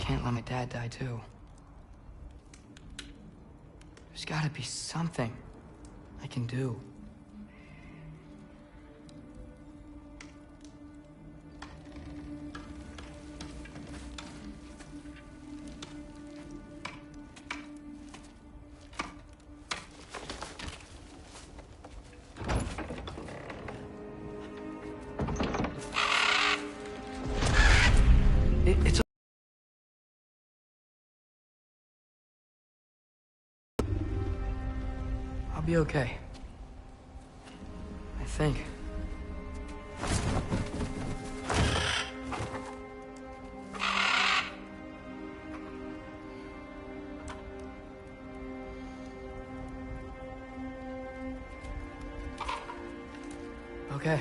can't let my dad die too. There's gotta be something I can do. It's I'll be okay. I think. Okay.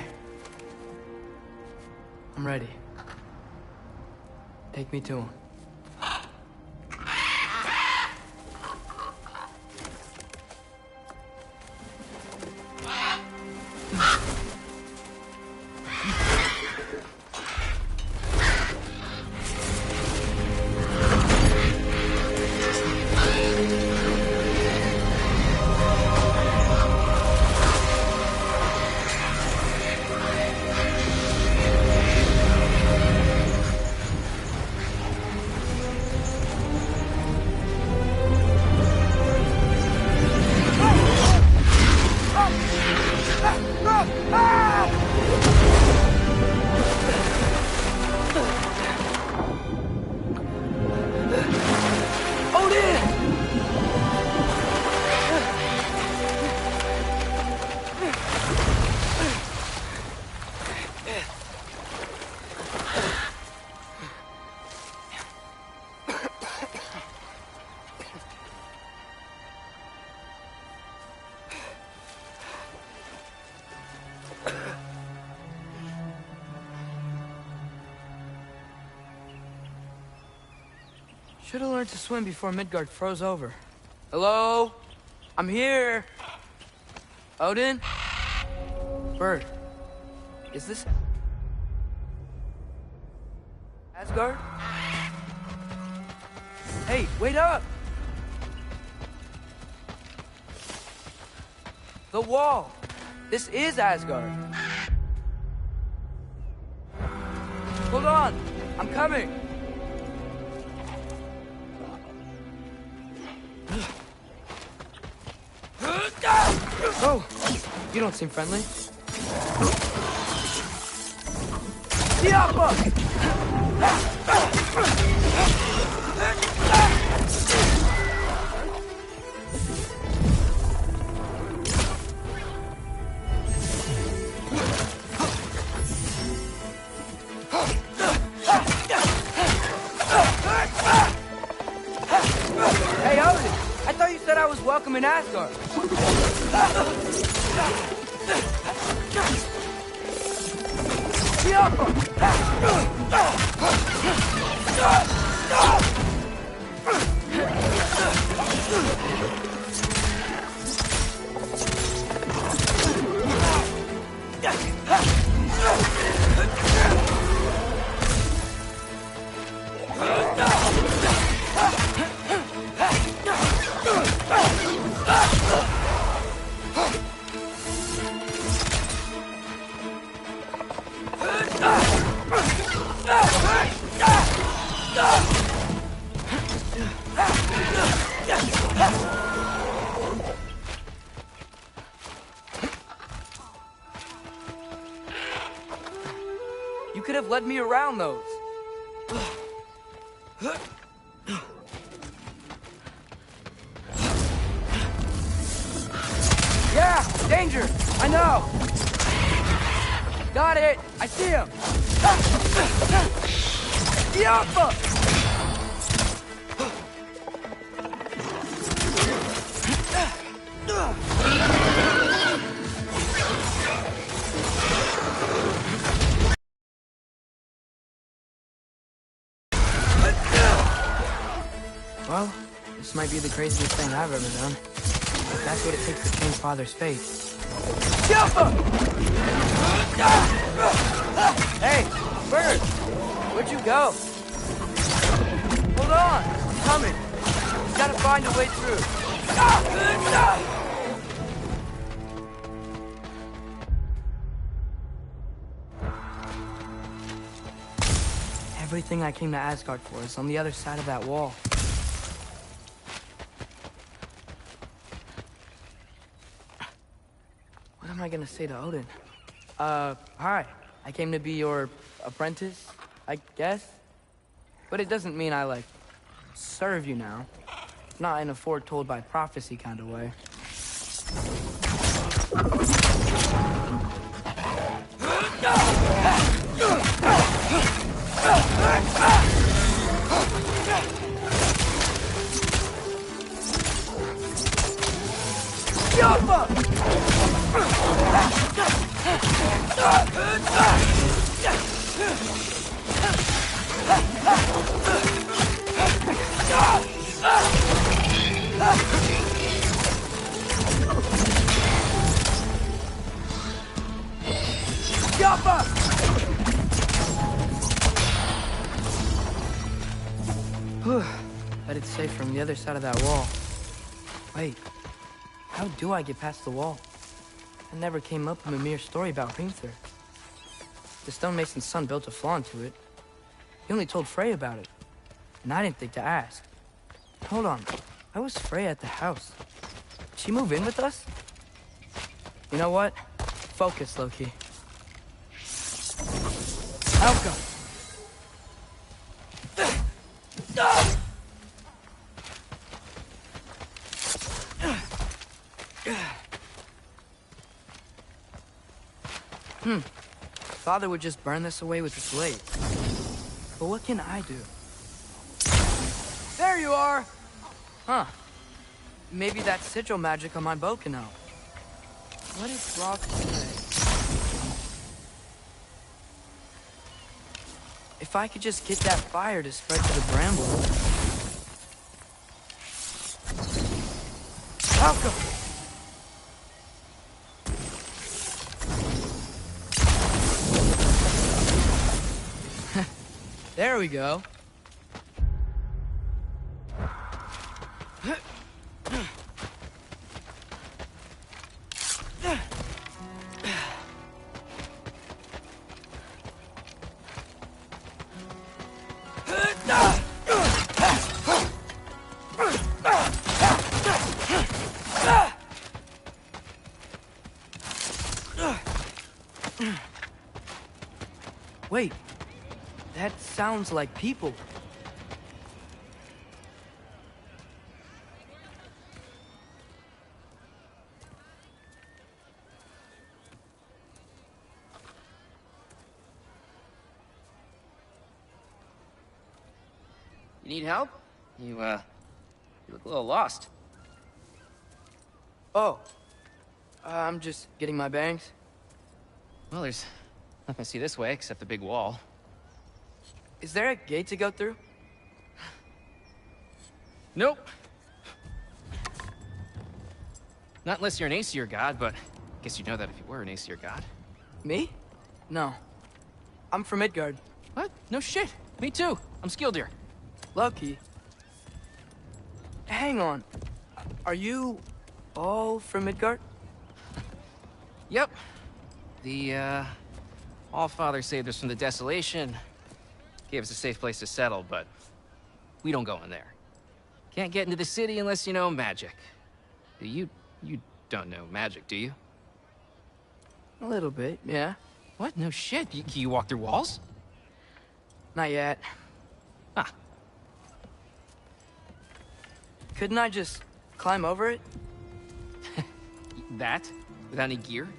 I'm ready. Take me to him. Should have learned to swim before Midgard froze over. Hello? I'm here. Odin? Bird. Is this Asgard? Hey, wait up! The wall. This is Asgard. Hold on. I'm coming. Oh, you don't seem friendly. Diablo! Hey, Odin! I thought you said I was welcome in Asgard. You could have led me around those. Yeah, danger! I know! Got it! I see him! Yappa! Well, this might be the craziest thing I've ever done. But that's what it takes to change Father's fate. Hey, Bird! Where'd you go? Hold on! He's coming! We gotta find a way through. Everything I came to Asgard for is on the other side of that wall. What am I gonna say to Odin? Hi. I came to be your apprentice, I guess? But it doesn't mean I, like, serve you now. Not in a foretold by prophecy kind of way. But it's safe from the other side of that wall. Wait, how do I get past the wall? I never came up with a mere story about Hrimthur. The stonemason's son built a flaw into it. He only told Frey about it, and I didn't think to ask. Hold on, why was Frey at the house? Did she move in with us? You know what? Focus, Loki. Outcome. Father would just burn this away with his blade. But what can I do? There you are! Huh. Maybe that sigil magic on my bow can help. What is rock say? If I could just get that fire to spread to the bramble. Outcome! There we go. Wait. That sounds like people. You need help? You look a little lost. Oh. I'm just getting my bangs. Well, there's nothing to see this way except the big wall. Is there a gate to go through? Nope. Not unless you're an Aesir god, but I guess you'd know that if you were an Aesir god. Me? No. I'm from Midgard. What? No shit. Me too. I'm Skildir. Loki. Hang on. Are you all from Midgard? Yep. The, Allfather saved us from the desolation. Gave us a safe place to settle, but we don't go in there. Can't get into the city unless you know magic. You don't know magic, do you? A little bit, yeah. What? No shit. Can you walk through walls? Not yet. Ah. Couldn't I just climb over it? That? Without any gear?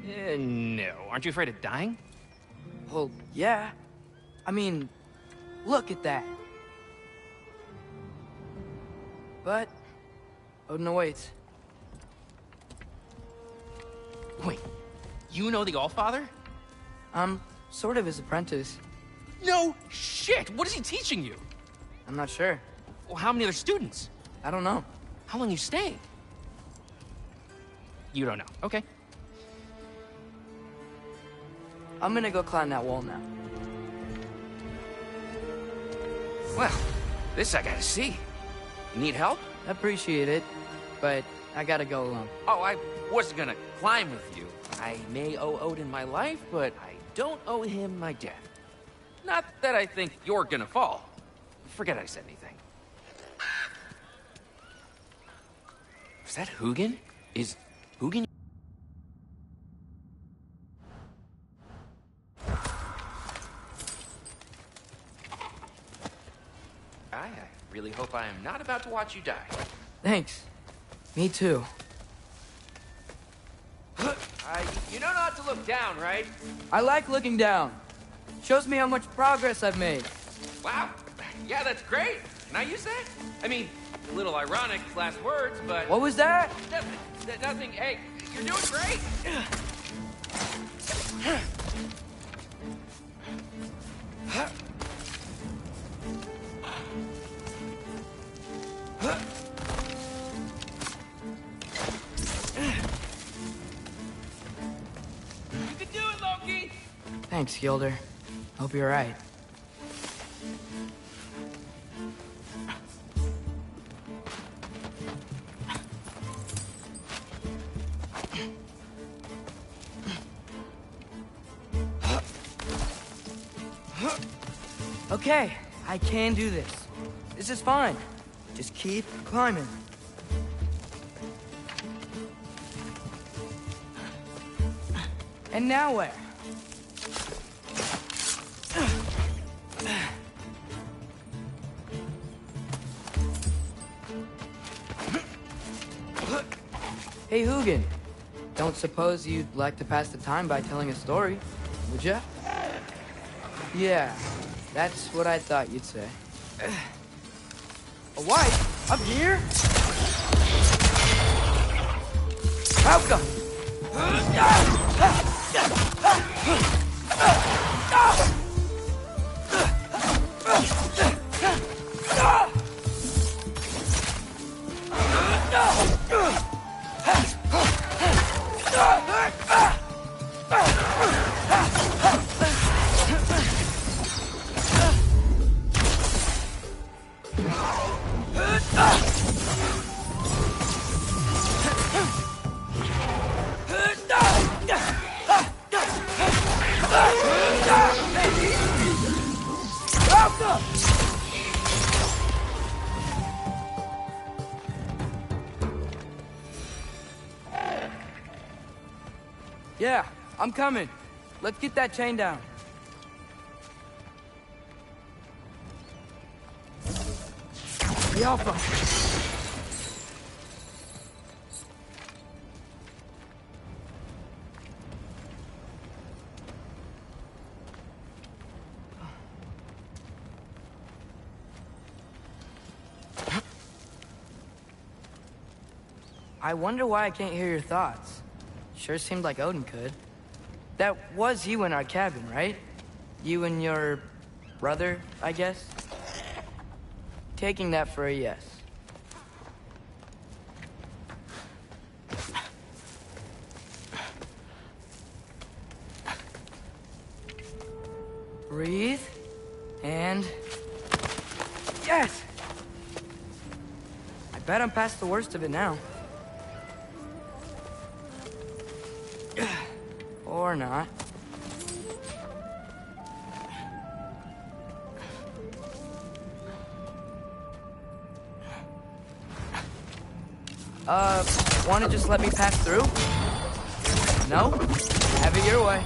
No. Aren't you afraid of dying? Well, yeah. I mean, look at that. But Odin awaits. Wait, you know the Allfather? I'm sort of his apprentice. No shit! What is he teaching you? I'm not sure. Well, how many other students? I don't know. How long you staying? You don't know. Okay. I'm gonna go climb that wall now. Well, this I gotta see. You need help? Appreciate it, but I gotta go alone. Oh, I wasn't gonna climb with you. I may owe Odin my life, but I don't owe him my death. Not that I think you're gonna fall. Forget I said anything. Is that Hugin? Is Hugin? I really hope I am not about to watch you die. Thanks. Me too. You know not to look down, right? I like looking down. Shows me how much progress I've made. Wow. Yeah, that's great. Can I use that? I mean, a little ironic last words, but... What was that? Nothing. Hey, you're doing great. You can do it, Loki. Thanks, Gilder. Hope you're right. Okay, I can do this. This is fine. Just keep climbing. And now where? Hey, Hugin. Don't suppose you'd like to pass the time by telling a story, would ya? Yeah, that's what I thought you'd say. A wife? Up here? How come? Yeah, I'm coming. Let's get that chain down. The Alpha. I wonder why I can't hear your thoughts. Sure seemed like Odin could. That was you in our cabin, right? You and your brother, I guess? Taking that for a yes. Breathe. And... yes! I bet I'm past the worst of it now. Or not. Wanna just let me pass through? No? Have it your way.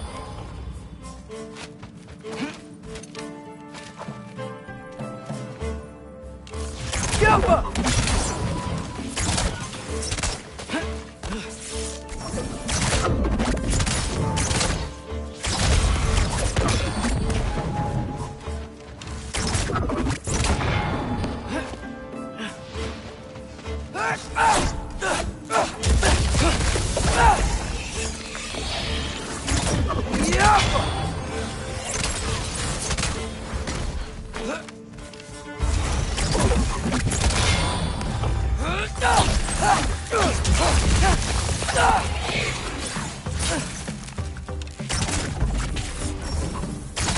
Jump!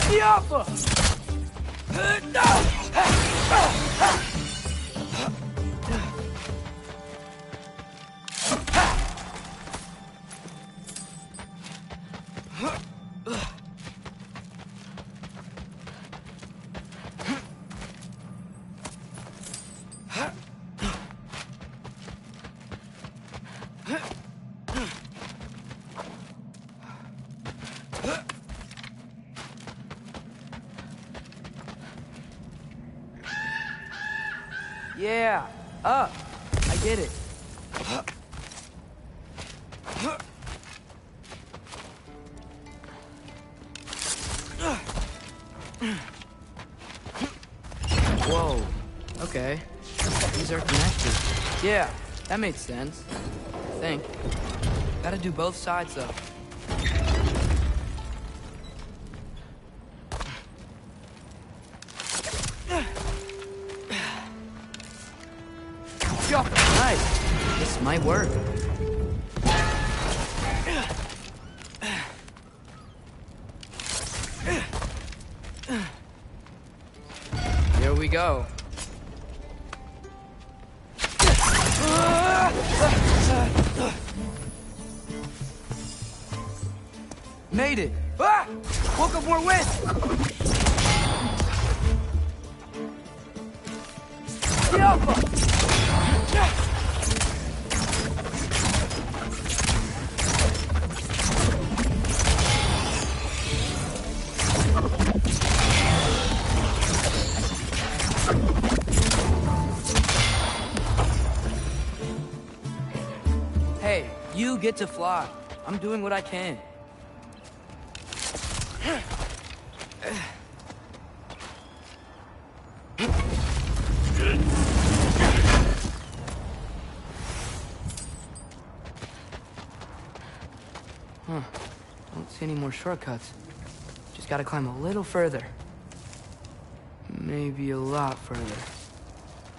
The Alpha! Yeah, up. I get it. Whoa. Okay. These are connected. Yeah, that made sense. I think. Gotta do both sides, though. Nice. This might work. Here we go. Made it. Ah! Woke up more wind. Get up! Hey, you get to fly. I'm doing what I can. Huh. Don't see any more shortcuts. Just gotta climb a little further. Maybe a lot further.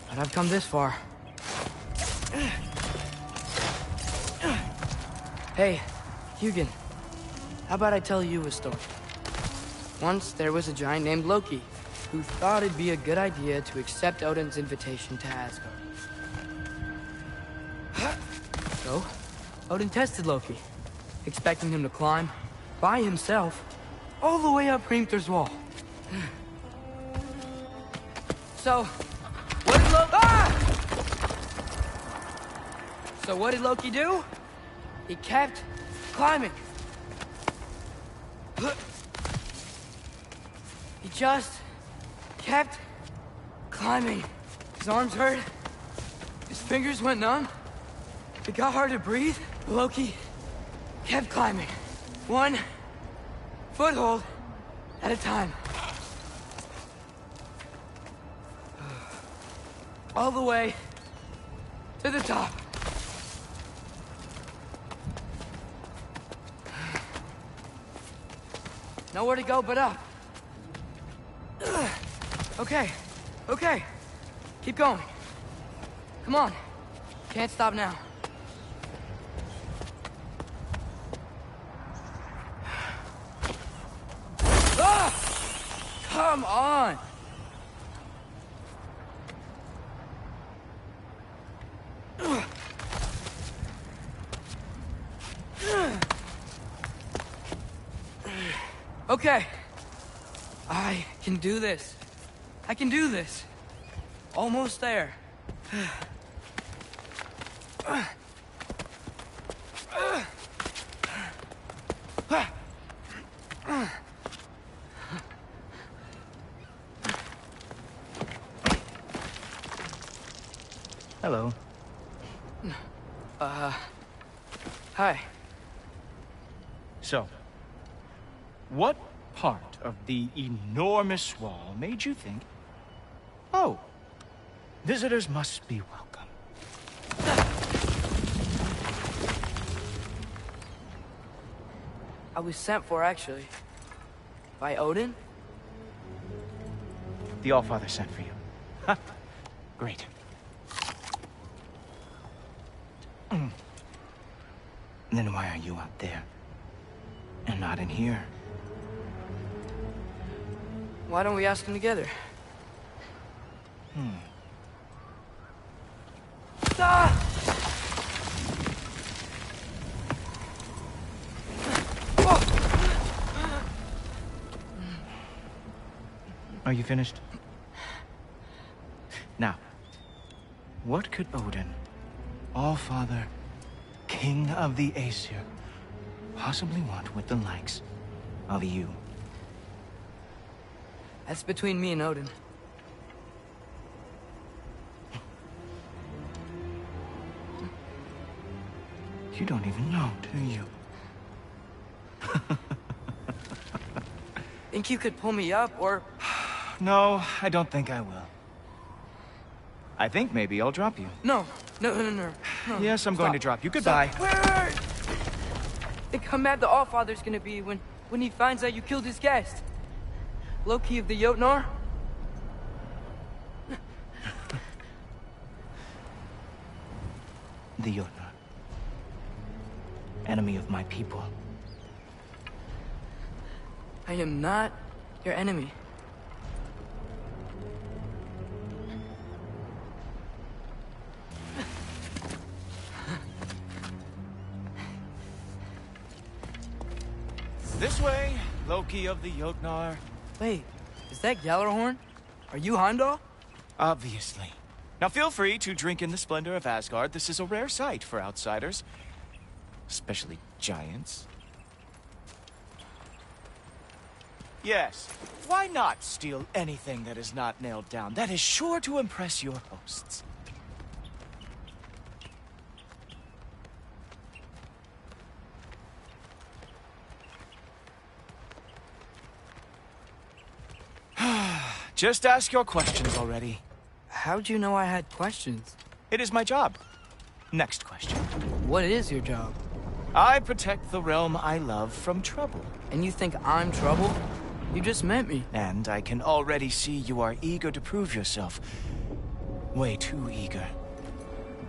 But I've come this far. Hey, Hugin. How about I tell you a story? Once there was a giant named Loki, who thought it'd be a good idea to accept Odin's invitation to Asgard. So, Odin tested Loki, expecting him to climb, by himself, all the way up Hrimthur's wall. So, what did Loki do? He kept climbing. He just kept climbing. His arms hurt. His fingers went numb. It got hard to breathe. Loki kept climbing. One foothold at a time. All the way to the top. Nowhere to go but up. Okay, okay. Keep going. Come on. Can't stop now. Ah! Come on! Okay. I can do this. I can do this. Almost there. Hello. Hi. So, what part of the enormous wall made you think, oh, visitors must be welcome? I was sent for, actually. By Odin? The Allfather sent for you. Ha! Great. Then why are you out there? And not in here? Why don't we ask them together? Ah! Are you finished? Now, what could Odin, Allfather, King of the Aesir, possibly want with the likes of you? That's between me and Odin. You don't even know, do you? Think you could pull me up, or... No, I don't think I will. I think maybe I'll drop you. No. Yes, I'm going to drop you. Goodbye. Wait. Think how mad the Allfather's gonna be when he finds out you killed his guest. Loki of the Jotnar? The Jotnar. Enemy of my people. I am not your enemy. This way, Loki of the Jotnar. Wait, is that Gjallarhorn? Are you Heimdall? Obviously. Now feel free to drink in the splendor of Asgard. This is a rare sight for outsiders. Especially giants. Yes, why not steal anything that is not nailed down? That is sure to impress your hosts. Just ask your questions already. How'd you know I had questions? It is my job. Next question. What is your job? I protect the realm I love from trouble. And you think I'm trouble? You just met me. And I can already see you are eager to prove yourself. Way too eager.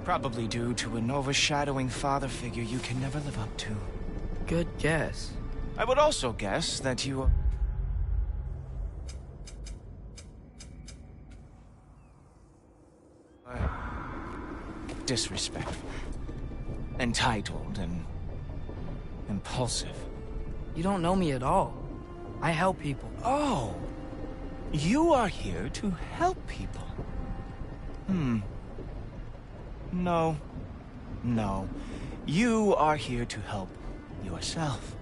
Probably due to an overshadowing father figure you can never live up to. Good guess. I would also guess that you are... disrespectful. Entitled and... impulsive. You don't know me at all. I help people. Oh! You are here to help people. No. No. You are here to help yourself.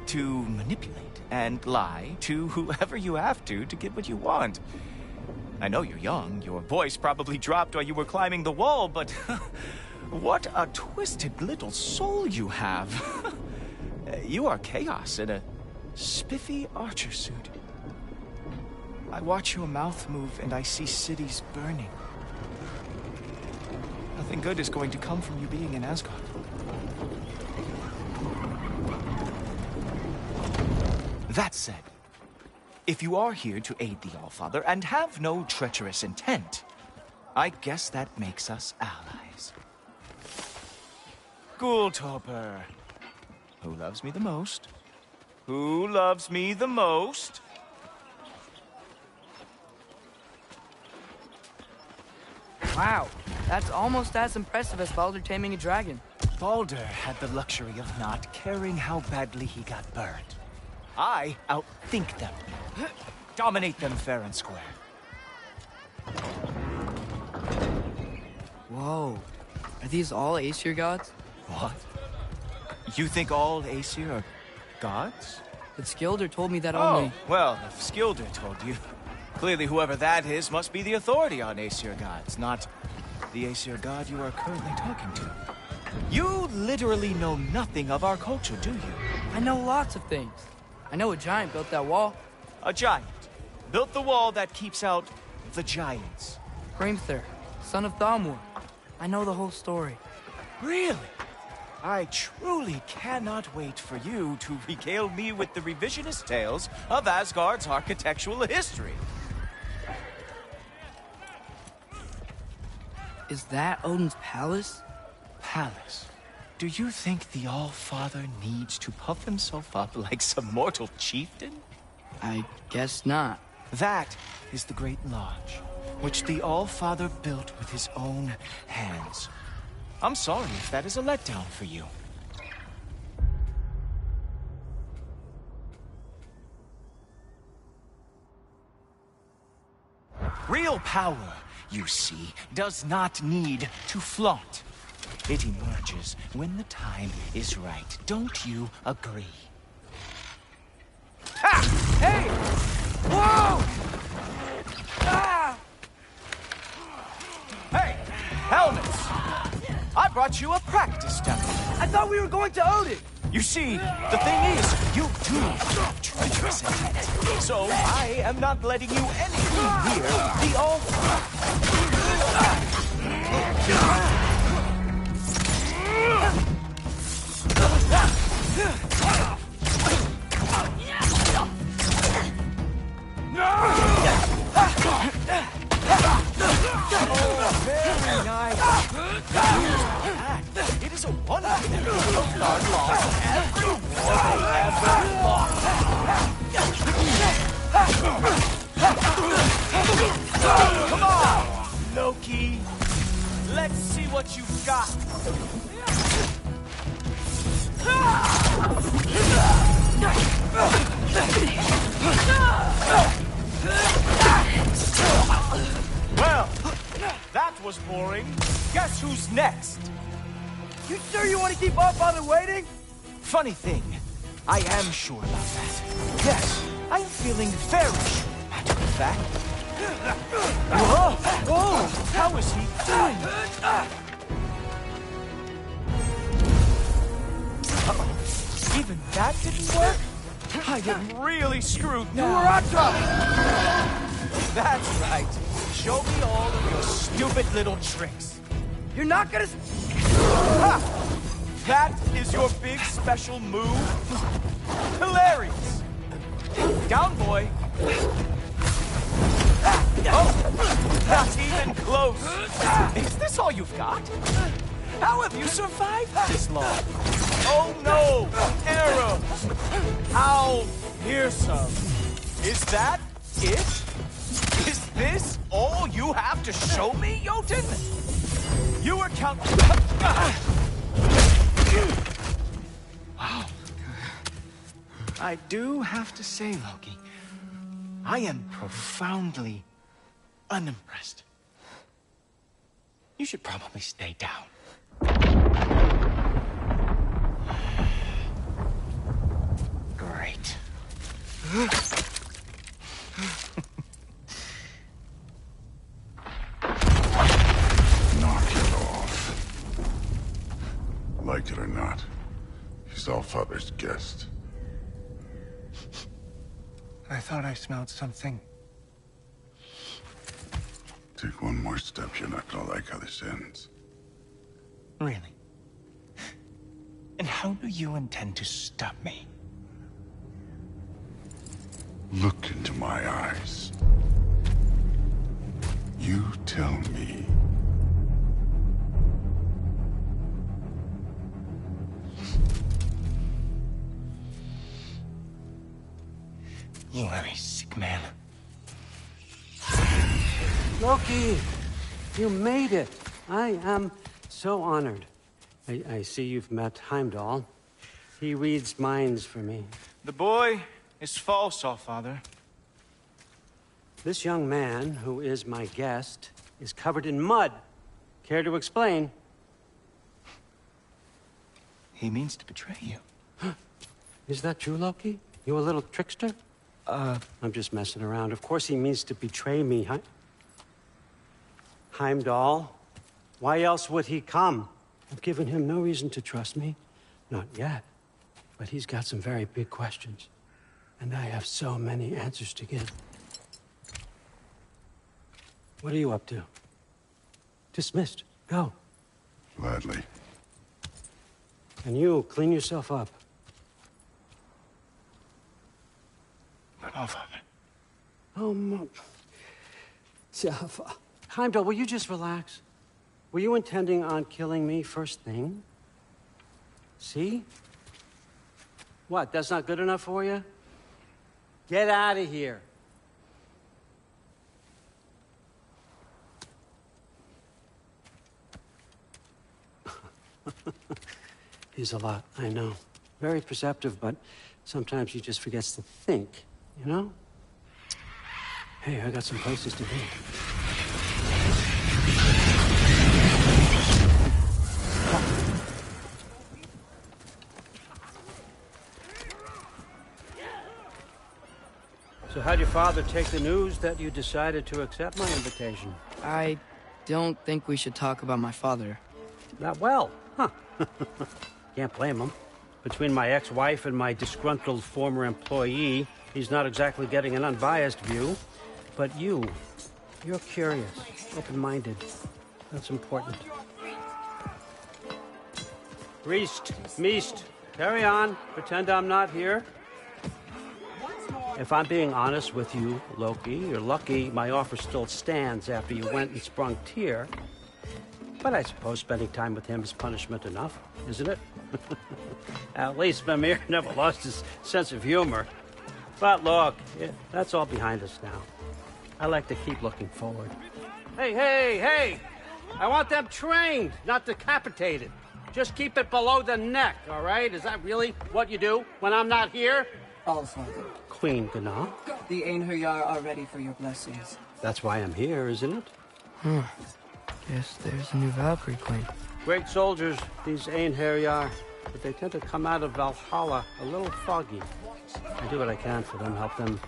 To manipulate and lie to whoever you have to get what you want. I know you're young. Your voice probably dropped while you were climbing the wall, but... what a twisted little soul you have. You are chaos in a spiffy archer suit. I watch your mouth move and I see cities burning. Nothing good is going to come from you being in Asgard. That said, if you are here to aid the Allfather and have no treacherous intent, I guess that makes us allies. Ghoultoper. Who loves me the most? Who loves me the most? Wow, that's almost as impressive as Baldur taming a dragon. Baldur had the luxury of not caring how badly he got burned. I outthink them. Dominate them fair and square. Whoa. Are these all Aesir gods? What? You think all Aesir are gods? But Skilder told me that Oh, only... well, if Skilder told you, clearly whoever that is must be the authority on Aesir gods, not the Aesir god you are currently talking to. You literally know nothing of our culture, do you? I know lots of things. I know a giant built that wall. A giant built the wall that keeps out the giants. Hrimthur, son of Thamur. I know the whole story. Really? I truly cannot wait for you to regale me with the revisionist tales of Asgard's architectural history. Is that Odin's palace? Palace? Do you think the All-Father needs to puff himself up like some mortal chieftain? I guess not. That is the Great Lodge, which the All-Father built with his own hands. I'm sorry if that is a letdown for you. Real power, you see, does not need to flaunt. It emerges when the time is right. Don't you agree? Ha! Hey! Whoa! Ah! Hey! Helmets! I've brought you a practice demo. I thought we were going to Odin! You see, the thing is, you do have treacherous intent. So I am not letting you anywhere near the All-Father. Oh, very nice. It is a wonder that Loki lost every war they ever lost. Come on, Loki. Let's see what you've got. Well, that was boring. Guess who's next? You sure you want to keep All-Father waiting? Funny thing, I am sure about that. Yes, I am feeling very sure, matter of fact. Whoa! Whoa! How is he doing it? Uh-oh. Even that didn't work? I am really screwed now. You were on top! That's right. Show me all of your stupid little tricks. You're not gonna... Ha! That is your big special move? Hilarious! Down, boy! Oh! Not even close! Is this all you've got? How have you survived this long? Oh no! Arrows! How fearsome! Is that it? Is this all you have to show me, Jotun? You were counting... Wow. I do have to say, Loki, I am profoundly unimpressed. You should probably stay down. Great. Knock it off. Like it or not, he's All-Father's guest. I thought I smelled something. Take one more step, you're not gonna like how this ends. Really? And how do you intend to stop me? Look into my eyes. You tell me. You are a sick man. Loki, you made it. I am so honored. I see you've met Heimdall. He reads minds for me. The boy is false, All-Father. This young man, who is my guest, is covered in mud. Care to explain? He means to betray you. Is that true, Loki? You a little trickster? I'm just messing around. Of course he means to betray me, Heimdall? Why else would he come? I've given him no reason to trust me. Not yet. But he's got some very big questions. And I have so many answers to give. What are you up to? Dismissed. Go. Gladly. And you, clean yourself up. But All-Father. Heimdall, will you just relax? Were you intending on killing me first thing? See? What, that's not good enough for you? Get out of here. He's a lot, I know. Very perceptive, but sometimes he just forgets to think, you know? Hey, I got some places to be. So how'd your father take the news that you decided to accept my invitation? I don't think we should talk about my father. That well, huh? Can't blame him. Between my ex-wife and my disgruntled former employee, he's not exactly getting an unbiased view. But you're curious, open-minded. That's important. Priest, Meest, carry on. Pretend I'm not here. If I'm being honest with you, Loki, you're lucky my offer still stands after you went and sprung Tyr. But I suppose spending time with him is punishment enough, isn't it? At least Mimir never lost his sense of humor. But look, that's all behind us now. I like to keep looking forward. Hey! I want them trained, not decapitated. Just keep it below the neck, all right? Is that really what you do when I'm not here? Allfather, Queen Gná. the Einherjar are ready for your blessings. That's why I'm here, isn't it? Guess there's a new Valkyrie queen. Great soldiers, these Einherjar, but they tend to come out of Valhalla a little foggy. I do what I can for them, help them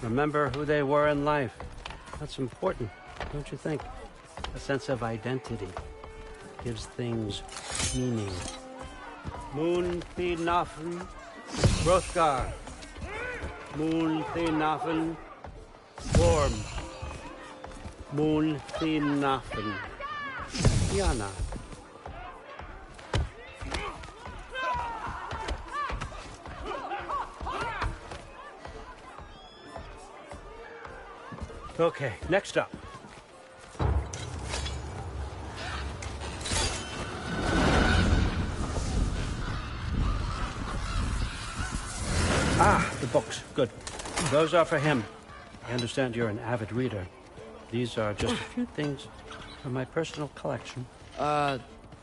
remember who they were in life. That's important, don't you think? A sense of identity gives things meaning. Moon Thinafen, Hrothgar. Moon Thinafen, Worm. Moon Thinafen, Yana. Okay, next up. Ah, the books. Good. Those are for him. I understand you're an avid reader. These are just a few things from my personal collection.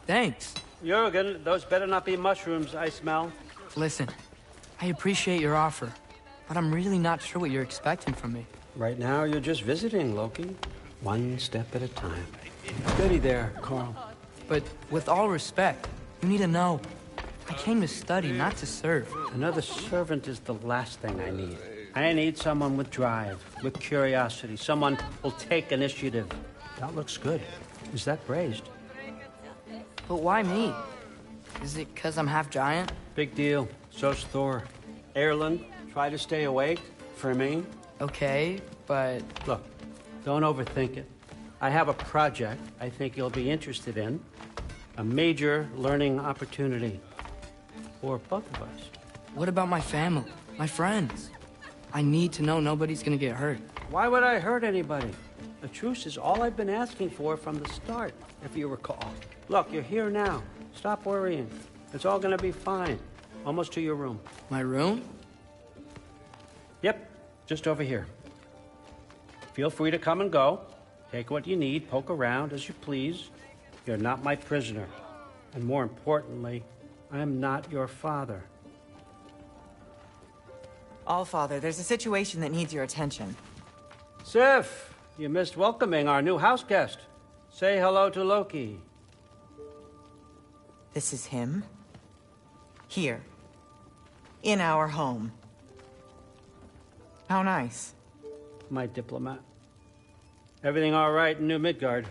Thanks. Jurgen, those better not be mushrooms I smell. Listen, I appreciate your offer, but I'm really not sure what you're expecting from me. Right now, you're just visiting, Loki. One step at a time. Steady there, Carl. But with all respect, you need to know, I came to study, not to serve. Another servant is the last thing I need. I need someone with drive, with curiosity, someone who'll take initiative. That looks good. Is that praised? But why me? Is it because I'm half giant? Big deal. So's Thor. Erlen, try to stay awake for me. Okay, but... Look, don't overthink it. I have a project I think you'll be interested in. A major learning opportunity. For both of us. What about my family? My friends? I need to know nobody's gonna get hurt. Why would I hurt anybody? A truce is all I've been asking for from the start, if you recall. Look, you're here now. Stop worrying. It's all gonna be fine. Almost to your room. My room? Yep, just over here. Feel free to come and go. Take what you need, poke around as you please. You're not my prisoner. And more importantly, I'm not your father. Allfather, there's a situation that needs your attention. Sif, you missed welcoming our new house guest. Say hello to Loki. This is him. Here. In our home. How nice. My diplomat. Everything all right in New Midgard?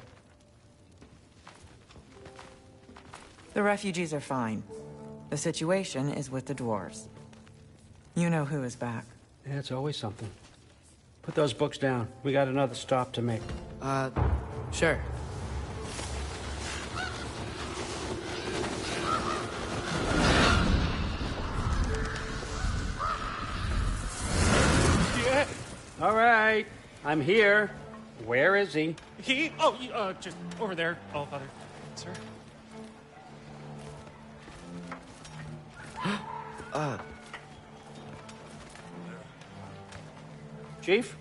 The refugees are fine. The situation is with the dwarves. You know who is back. Yeah, it's always something. Put those books down. We got another stop to make. Sure. Yeah. All right. I'm here. Where is he? He? Oh, just over there, Allfather. Sir? Chief,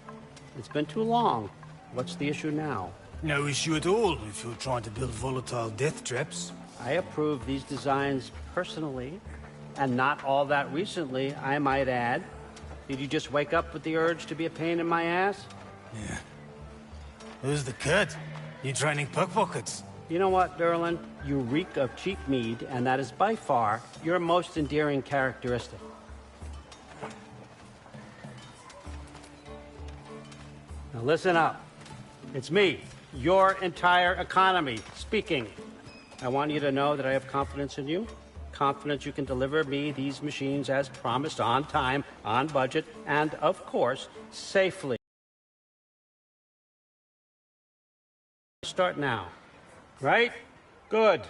it's been too long. What's the issue now? No issue at all if you're trying to build volatile death traps. I approve these designs personally, and not all that recently, I might add. Did you just wake up with the urge to be a pain in my ass? Yeah. Who's the cut? You training pickpockets? You know what, Derlin? You reek of cheap mead, and that is by far your most endearing characteristic. Now listen up. It's me, your entire economy, speaking. I want you to know that I have confidence in you. Confidence you can deliver me these machines as promised, on time, on budget, and, of course, safely. Start now. Right? Good.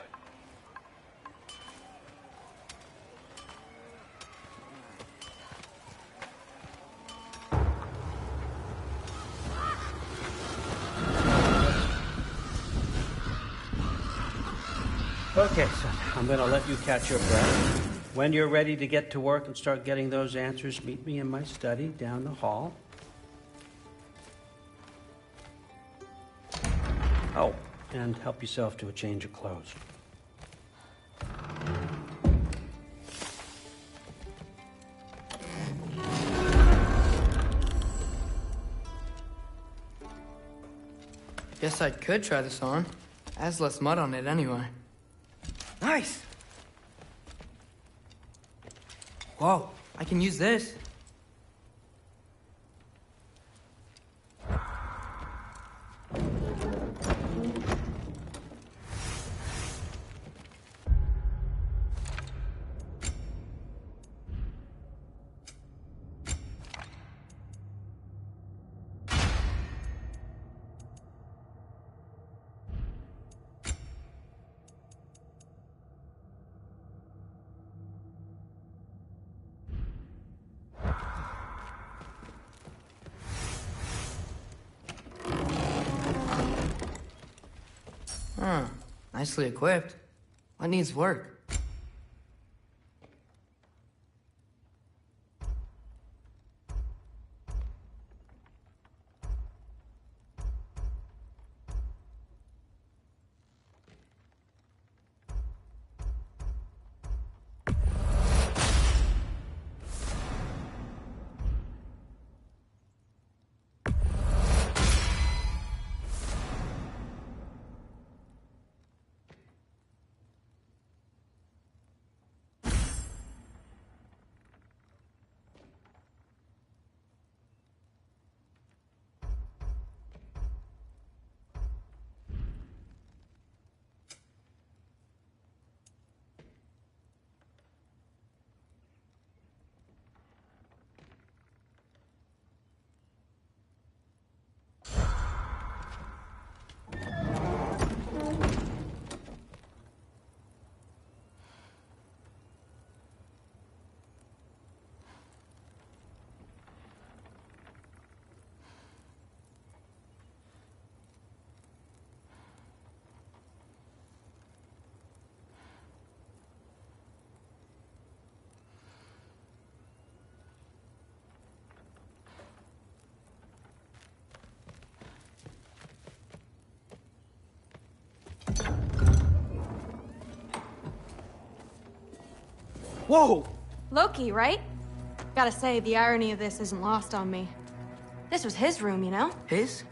Okay, son, I'm going to let you catch your breath. When you're ready to get to work and start getting those answers, meet me in my study down the hall. Oh, and help yourself to a change of clothes. Guess I could try this on. Has less mud on it anyway. Nice! Whoa, I can use this. Huh. Nicely equipped. What needs work? Whoa! Loki, right? Gotta say, the irony of this isn't lost on me. This was his room, you know? His?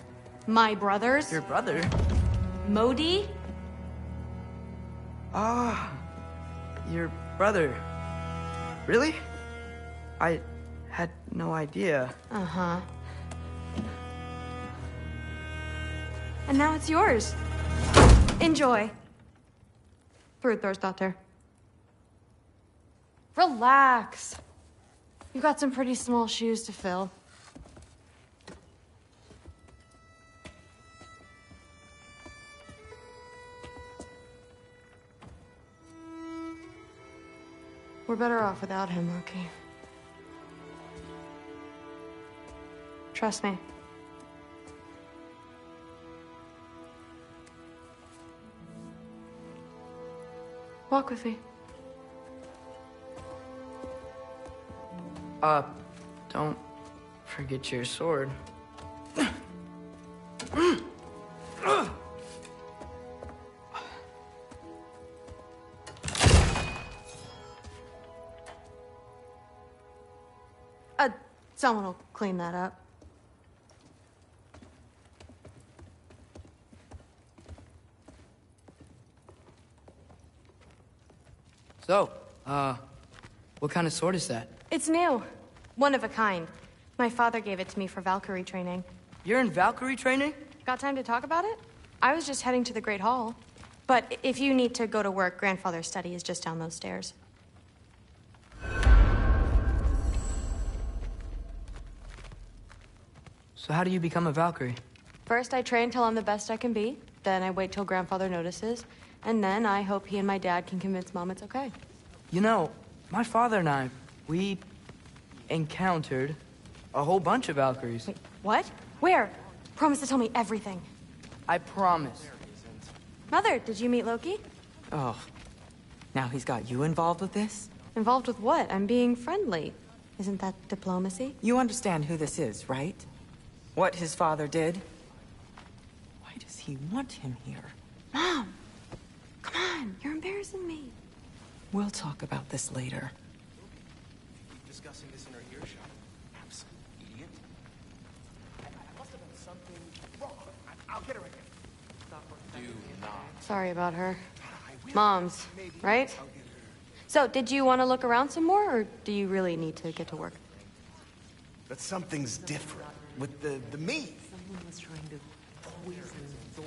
My brother's. Your brother? Modi? Ah, your brother. Really? I had no idea. Uh-huh. And now it's yours. Enjoy. Frukostdotter. Relax. You've got some pretty small shoes to fill. We're better off without him, Loki. Trust me. Walk with me. Don't forget your sword. Someone will clean that up. So, what kind of sword is that? It's new. One of a kind. My father gave it to me for Valkyrie training. You're in Valkyrie training? Got time to talk about it? I was just heading to the Great Hall. But if you need to go to work, Grandfather's study is just down those stairs. So how do you become a Valkyrie? First, I train till I'm the best I can be. Then I wait till Grandfather notices. And then I hope he and my dad can convince Mom it's okay. You know, my father and I, we encountered a whole bunch of Valkyries. Wait, what? Where? Promise to tell me everything. I promise. Mother, did you meet Loki? Oh, now he's got you involved with this? Involved with what? I'm being friendly. Isn't that diplomacy? You understand who this is, right? What his father did? Why does he want him here? Mom! Come on, you're embarrassing me. We'll talk about this later. Keep discussing this in our earshot. Absolute idiot. I must have done something wrong. I'll get her again. Do not. Sorry about her. Mom's, right? So, did you want to look around some more, or do you really need to get to work? But something's different with the meat. Someone was trying to poison Thor.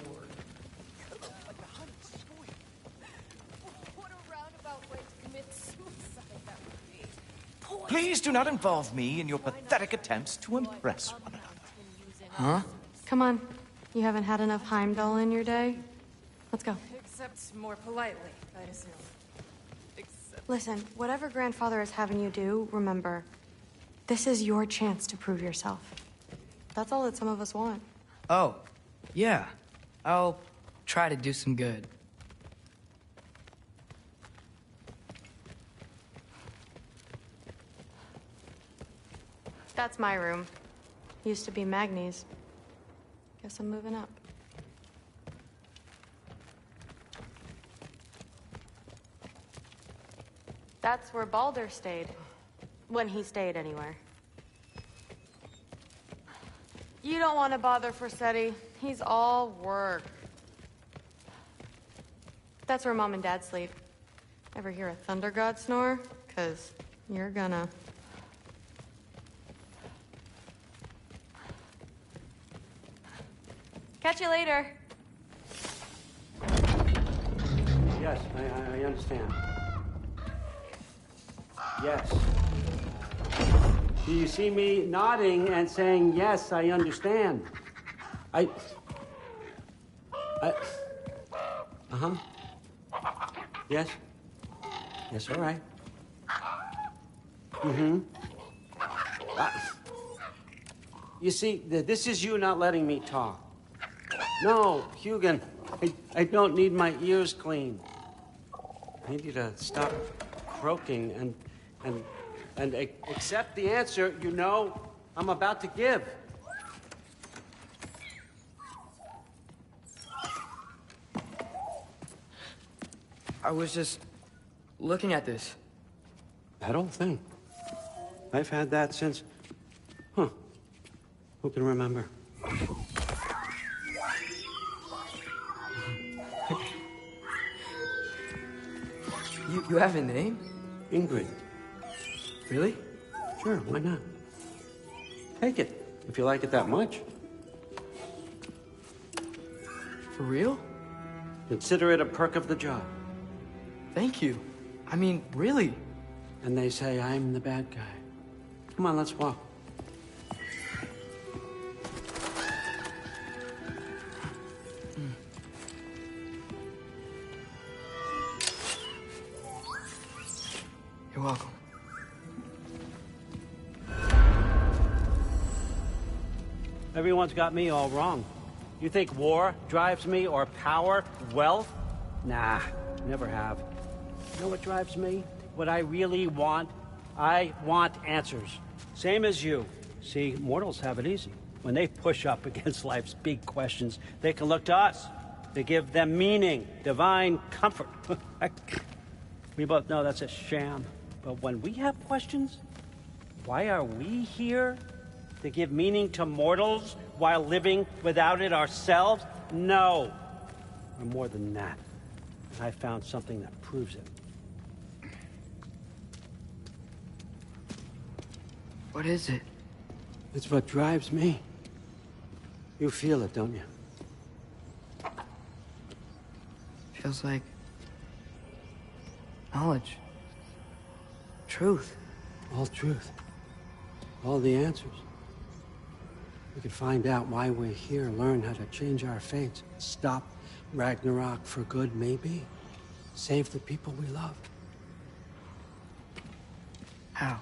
What a roundabout way to commit suicide that would be. Please do not involve me in your pathetic attempts to impress one another. Huh? Come on. You haven't had enough Heimdall in your day? Let's go. Except more politely, I'd assume. Listen, whatever Grandfather is having you do, remember, this is your chance to prove yourself. That's all that some of us want. Oh, yeah. I'll try to do some good. That's my room. Used to be Magni's. Guess I'm moving up. That's where Baldur stayed. When he stayed, anywhere. You don't want to bother Forseti. He's all work. That's where Mom and Dad sleep. Ever hear a thunder god snore? 'Cause you're gonna. Catch you later. Yes, I understand. Yes. Do you see me nodding and saying, yes, I understand? Uh-huh. Yes? Yes, all right. Mm-hmm. You see, this is you not letting me talk. No, Hugin, I don't need my ears cleaned. I need you to stop croaking and accept the answer you know I'm about to give. I was just looking at this. That old thing. I've had that since... Huh. Who can remember? You have a name? Ingrid. Really? Sure, why not? Take it, if you like it that much. For real? Consider it a perk of the job. Thank you. I mean, really. And they say I'm the bad guy. Come on, let's walk. You're welcome. Everyone's got me all wrong. You think war drives me, or power, wealth? Nah, never have. You know what drives me? What I really want? I want answers. Same as you. See, mortals have it easy. When they push up against life's big questions, they can look to us. They give them meaning, divine comfort. We both know that's a sham. But when we have questions, why are we here? To give meaning to mortals while living without it ourselves? No. We're more than that. And I found something that proves it. What is it? It's what drives me. You feel it, don't you? feels like knowledge. Truth. All truth. All the answers. We could find out why we're here, learn how to change our fates, stop Ragnarok for good, maybe. Save the people we love. How?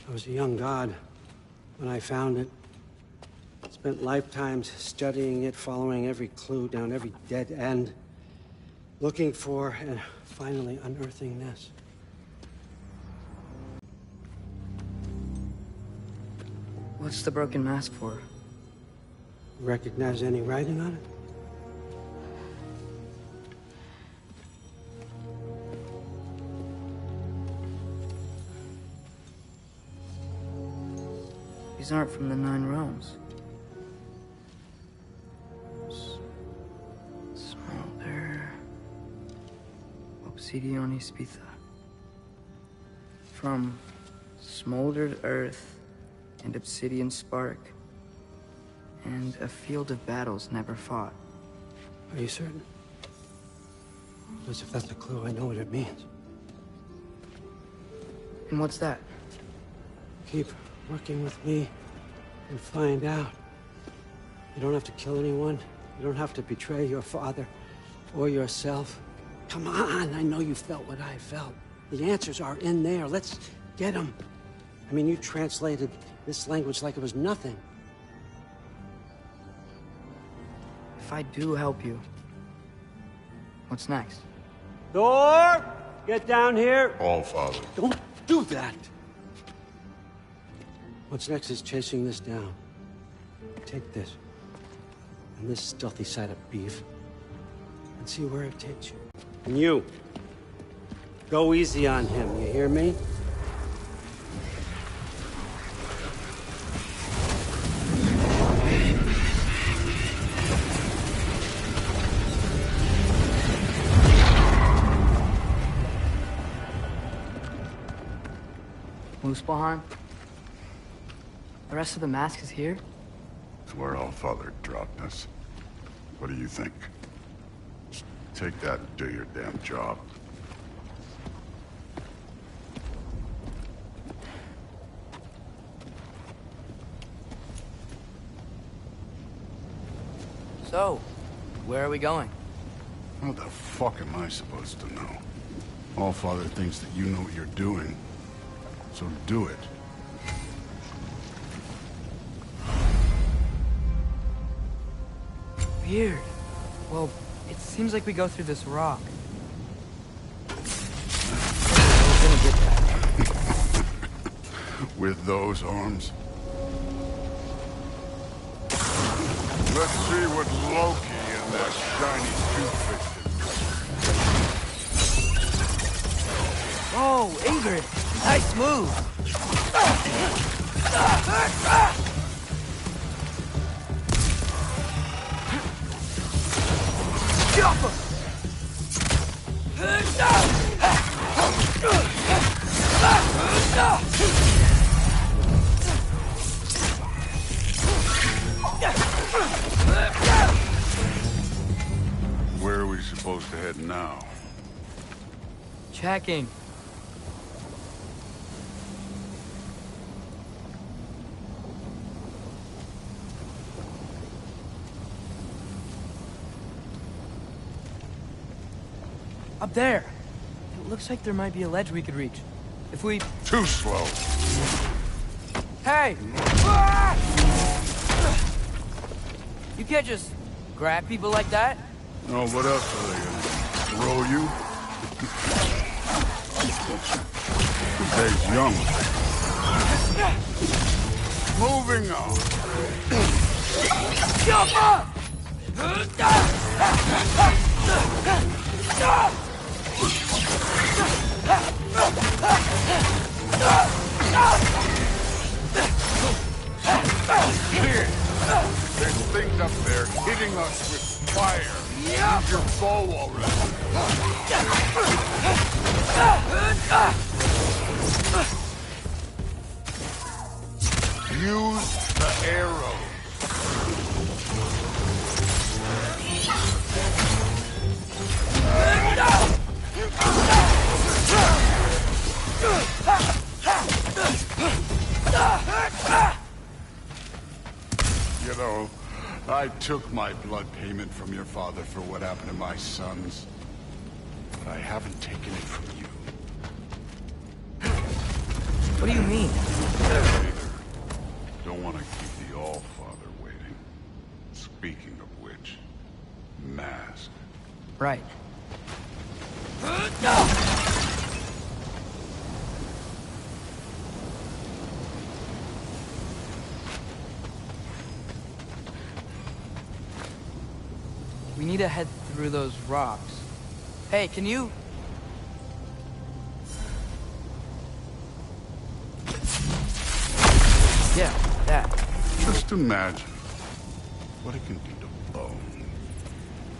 I was a young god when I found it. Spent lifetimes studying it, following every clue down every dead end, looking for and finally unearthing this. What's the broken mask for? Recognize any writing on it? These aren't from the Nine Realms. Smolder... Obsidion Ispitha. From smoldered earth and obsidian spark, and a field of battles never fought. Are you certain? Because if that's a clue, I know what it means. And what's that? Keep working with me and find out. You don't have to kill anyone. You don't have to betray your father or yourself. Come on, I know you felt what I felt. The answers are in there. Let's get them. I mean, you translated this language like it was nothing. If I do help you, what's next? Thor! Get down here! All Father. Don't do that! What's next is chasing this down. Take this, and this stealthy side of beef, and see where it takes you. And you, go easy on him, you hear me? Muspelheim? The rest of the mask is here? It's where All Father dropped us. What do you think? Take that and do your damn job. So, where are we going? What the fuck am I supposed to know? All Father thinks that you know what you're doing, so do it. Weird. Well, it seems like we go through this rock. We're gonna get that. With those arms? Let's see what Loki and that shiny toothpick can do. Oh, Ingrid! Nice move! Where are we supposed to head now? Checking. Up there. It looks like there might be a ledge we could reach. If we... Too slow. Hey! You can't just grab people like that. No, what else are they gonna throw you? Stays young. Moving on. Jump up! Here. There's things up there hitting us with fire. Use your bow already. Use the arrow. took my blood payment from your father for what happened to my sons. But I haven't taken it from you. What do you mean? Don't want to keep the All-Father waiting. Speaking of which, mask. Right. We need to head through those rocks. Hey, can you... Yeah, that. Just imagine what it can do to bone.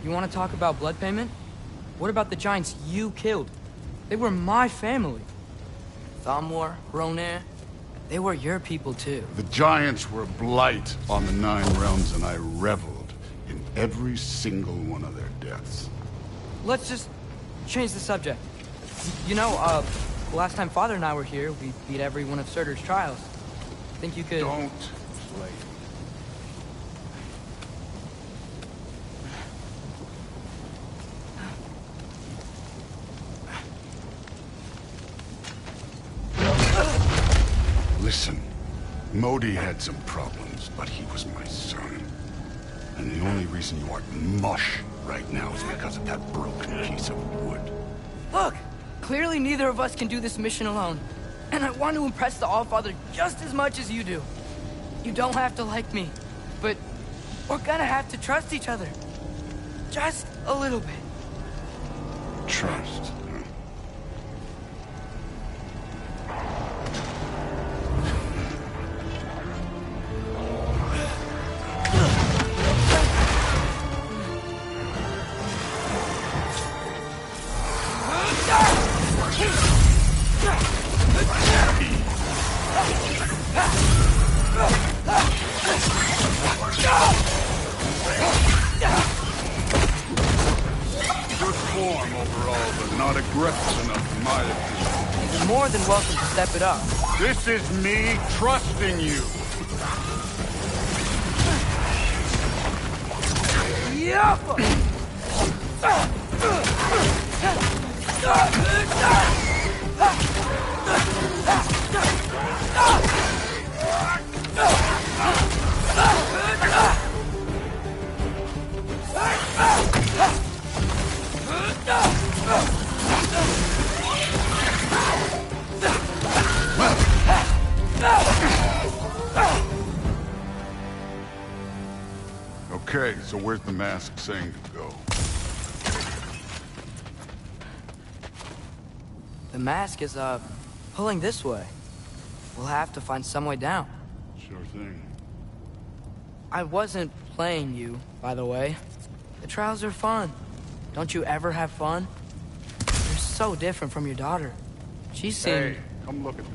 You want to talk about blood payment? What about the giants you killed? They were my family. Thamor, Ronair, they were your people too. The giants were a blight on the Nine Realms, and I reveled in every single one of their deaths. Let's just change the subject. You know, last time Father and I were here, we beat every one of Surtur's trials. Think you could... Don't play. Listen, Modi had some problems, but he was my son. And the only reason you aren't mush right now is because of that broken piece of wood. Look! Clearly neither of us can do this mission alone. And I want to impress the All-Father just as much as you do. You don't have to like me, but we're gonna have to trust each other. Just a little bit. Trust. Good form overall, but not aggressive enough in my opinion. You're more than welcome to step it up. This is me trusting you. Okay, so where's the mask saying to go? The mask is, pulling this way. We'll have to find some way down. Sure thing. I wasn't playing you, by the way. The trials are fun. Don't you ever have fun? You're so different from your daughter. She seemed... Hey, come look at this.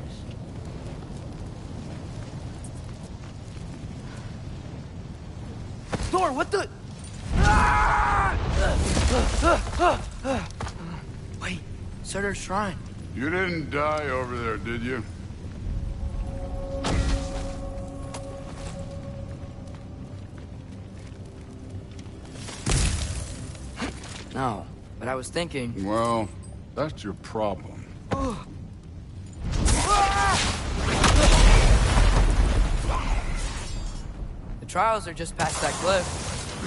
Thor, what the... Wait, Surtur's shrine. You didn't die over there, did you? No, but I was thinking... Well, that's your problem. The trials are just past that cliff.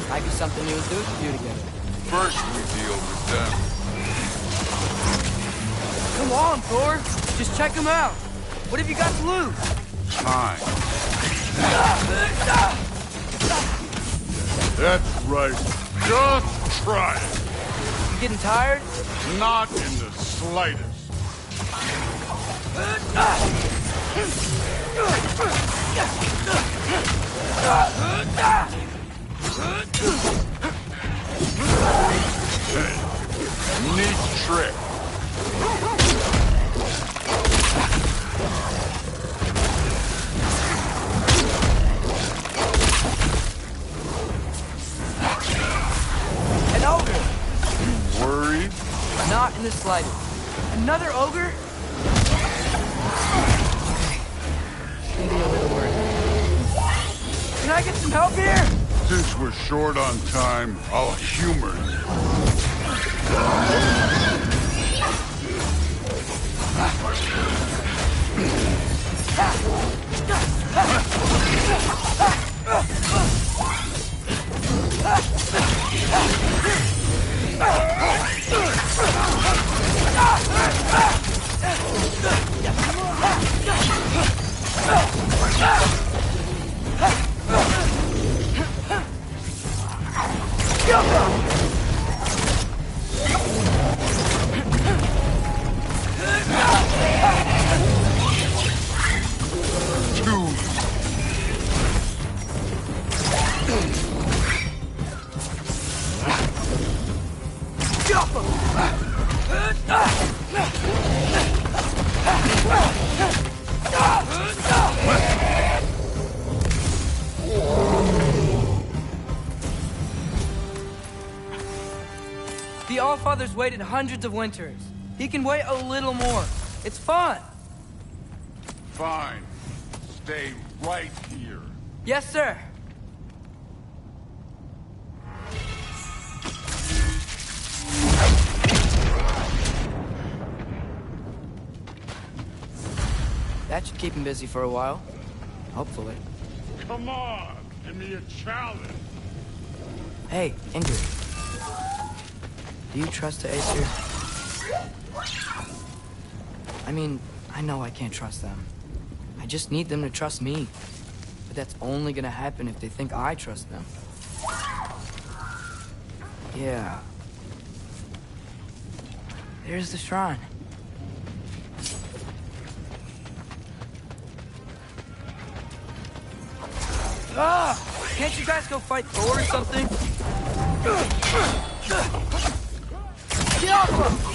Might be something you and Duke could do together. First we deal with them. Come on, Thor. Just check them out. What have you got to lose? Time. That's right. Just try it. You getting tired? Not in the slightest. Hey, neat trick. An ogre. You worried? Not in the slightest. Another ogre? Maybe a little worried. Can I get some help here? Since we're short on time, I'll humor you. The Allfather's waited hundreds of winters. He can wait a little more. It's fun. Fine. Stay right here. Yes, sir. That should keep him busy for a while. Hopefully. Come on, give me a challenge. Hey, Ingrid. Do you trust the Aesir? I mean, I know I can't trust them. I just need them to trust me. But that's only gonna happen if they think I trust them. Yeah. There's the shrine. Ah! Can't you guys go fight Thor or something? Get off him!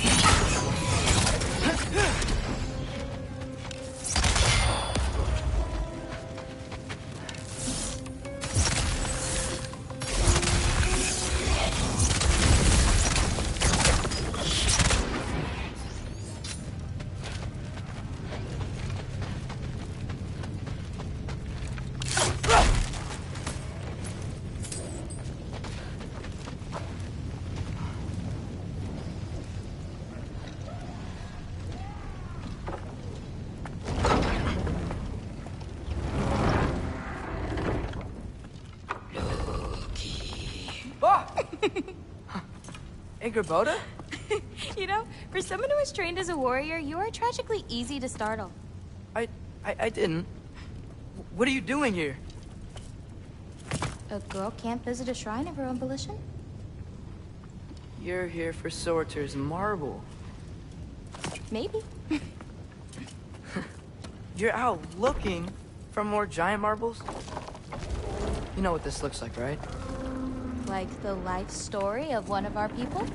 Boda? You know, for someone who was trained as a warrior, you are tragically easy to startle. I didn't. What are you doing here? A girl can't visit a shrine of her own volition? You're here for Sorter's marble. Maybe. You're out looking for more giant marbles? You know what this looks like, right? Like the life story of one of our people?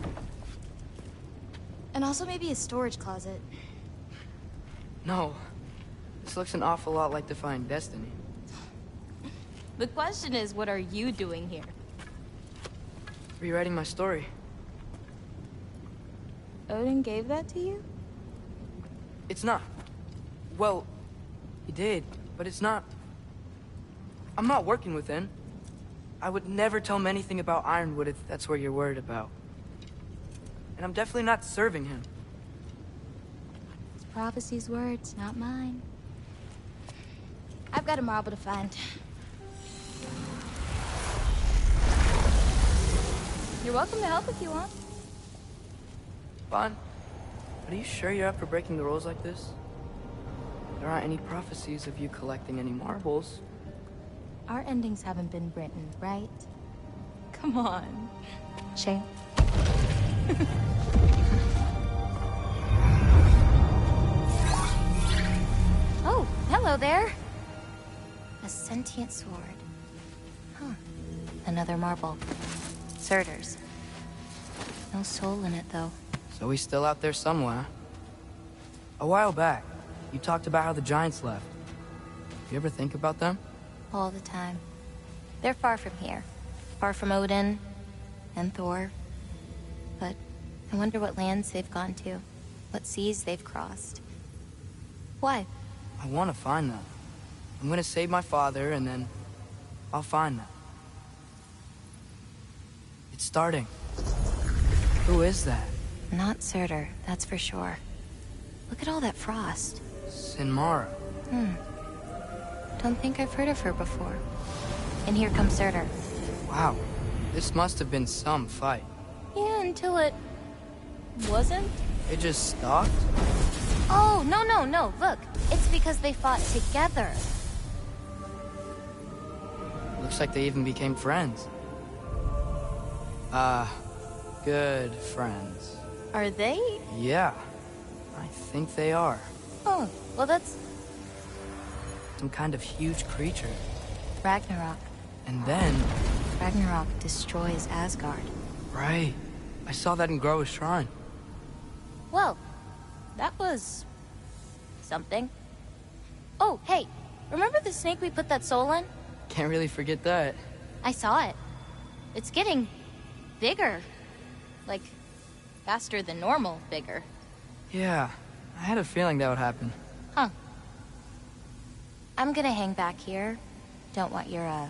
And also maybe a storage closet. No. This looks an awful lot like Defying Destiny. The question is, what are you doing here? Rewriting my story. Odin gave that to you? It's not. Well, he did, but it's not. I'm not working with him. I would never tell him anything about Ironwood if that's what you're worried about. And I'm definitely not serving him. It's prophecy's words, not mine. I've got a marble to find. You're welcome to help if you want. Fine. But are you sure you're up for breaking the rules like this? There aren't any prophecies of you collecting any marbles. Our endings haven't been written, right? Come on. Shame. Oh, hello there. A sentient sword. Huh. Another marble. Surtur's. No soul in it, though. So he's still out there somewhere. A while back, you talked about how the giants left. You ever think about them? All the time. They're far from here. Far from Odin and Thor. But I wonder what lands they've gone to. What seas they've crossed. Why? I want to find them. I'm gonna save my father, and then I'll find them. It's starting. Who is that? Not Surtur, that's for sure. Look at all that frost. Sinmara. Don't think I've heard of her before. And here comes Surtur. Wow. This must have been some fight. Yeah, until it... wasn't? It just stopped? Oh, no. Look, it's because they fought together. Looks like they even became friends. Good friends. Are they? Yeah, I think they are. Oh, well that's... Some kind of huge creature. Ragnarok. And then... Ragnarok destroys Asgard. Right. I saw that in Groa's shrine. Well, that was... something. Oh, hey, remember the snake we put that soul in? Can't really forget that. I saw it. It's getting... bigger. Like, faster than normal bigger. Yeah, I had a feeling that would happen. Huh. I'm gonna hang back here. Don't want your,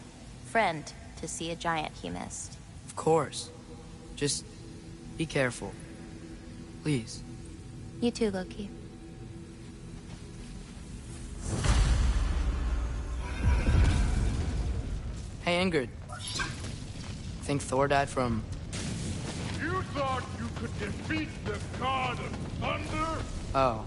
friend to see a giant he missed. Of course. Just be careful. Please. You too, Loki. Hey, Ingrid. Think Thor died from... You thought you could defeat the god of thunder? Oh.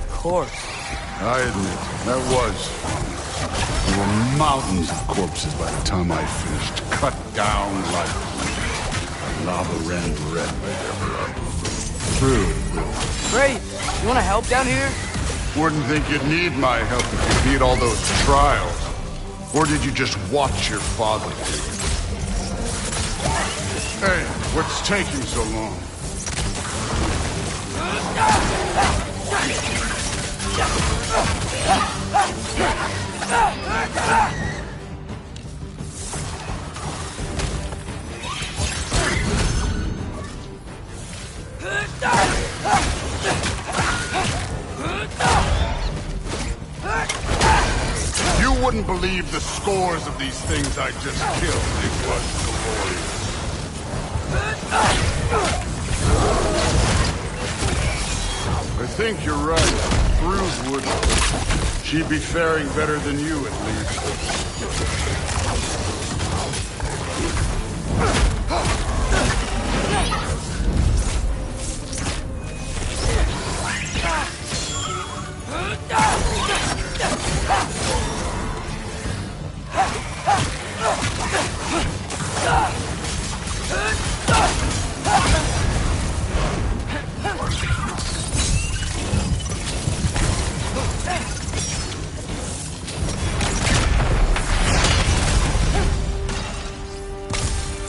Of course. I admit, that was fun. There were mountains of corpses by the time I finished, cut down like lava ran red by their blood. True. Great! You wanna help down here? Wouldn't think you'd need my help if you beat all those trials. Or did you just watch your father do it? Hey, what's taking so long? You wouldn't believe the scores of these things I just killed. It was glorious. I think you're right. Thruz would... She'd be faring better than you, at least.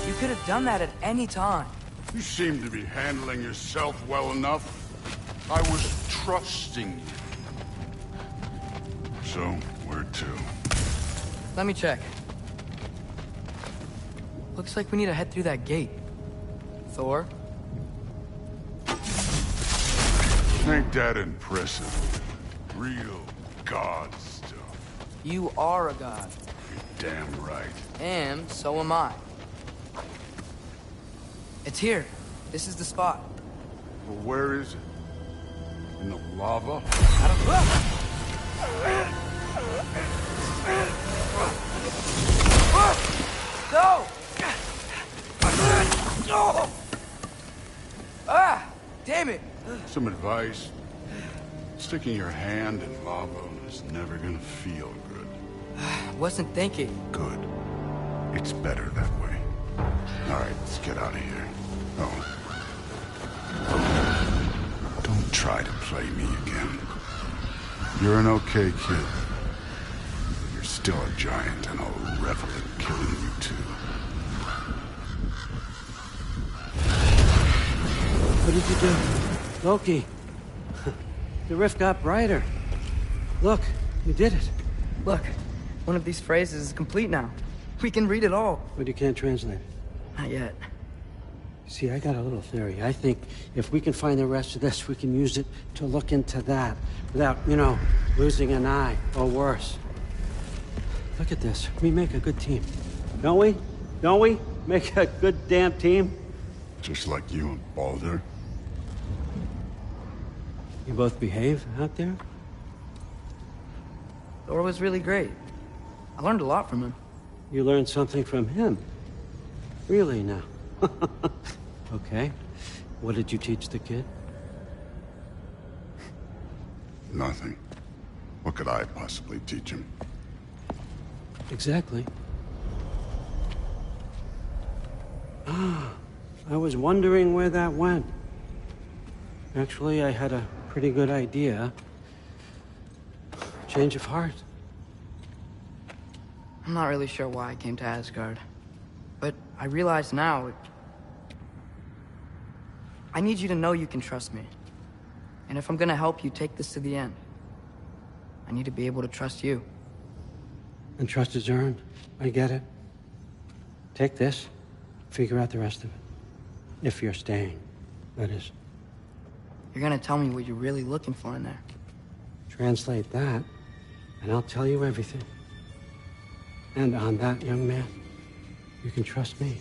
You could have done that at any time. You seem to be handling yourself well enough. I was trusting you. So, where to? Let me check. Looks like we need to head through that gate. Thor? Ain't that impressive? Real god stuff. You are a god. You're damn right. And so am I. It's here. This is the spot. Well, where is it? In the lava? I don't... No! No! Ah! Damn it! Some advice. Sticking your hand in lava is never gonna feel good. Wasn't thinking. Good. It's better that way. All right, let's get out of here. Oh. Don't try to play me again. You're an okay kid. But you're still a giant, and I'll revel in killing you too. What did you do? Loki. The rift got brighter. Look, you did it. Look, one of these phrases is complete now. We can read it all. But you can't translate it. Not yet. See, I got a little theory. I think if we can find the rest of this, we can use it to look into that without, losing an eye or worse. Look at this. We make a good team. Don't we? Don't we? Make a good damn team? Just like you and Baldur. You both behave out there? Thor was really great. I learned a lot from him. You learned something from him? Really now? Okay. What did you teach the kid? Nothing. What could I possibly teach him? Exactly. I was wondering where that went. Actually, I had a pretty good idea. Change of heart. I'm not really sure why I came to Asgard. But I realize now... I need you to know you can trust me. And if I'm gonna help you take this to the end, I need to be able to trust you. And trust is earned. I get it. Take this, figure out the rest of it. If you're staying, that is. You're gonna tell me what you're really looking for in there. Translate that, and I'll tell you everything. And on that, young man, you can trust me.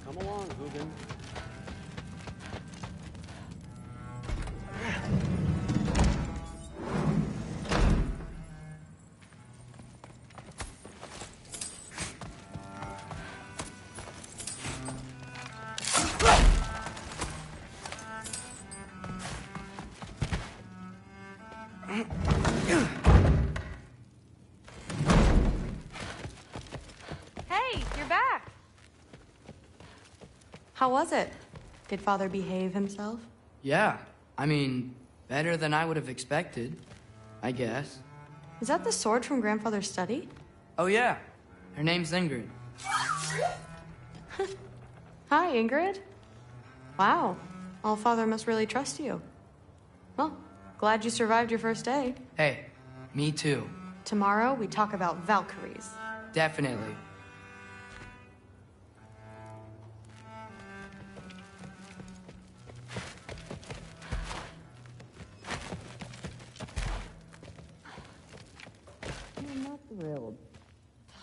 Come along, Hugin. Hey, you're back. How was it? Did Father behave himself? Yeah, I mean, better than I would have expected, I guess. Is that the sword from Grandfather's study? Oh yeah, her name's Ingrid. Hi, Ingrid. Wow, Allfather must really trust you. Well, glad you survived your first day. Hey, me too. Tomorrow, we talk about Valkyries. Definitely. I'm not thrilled.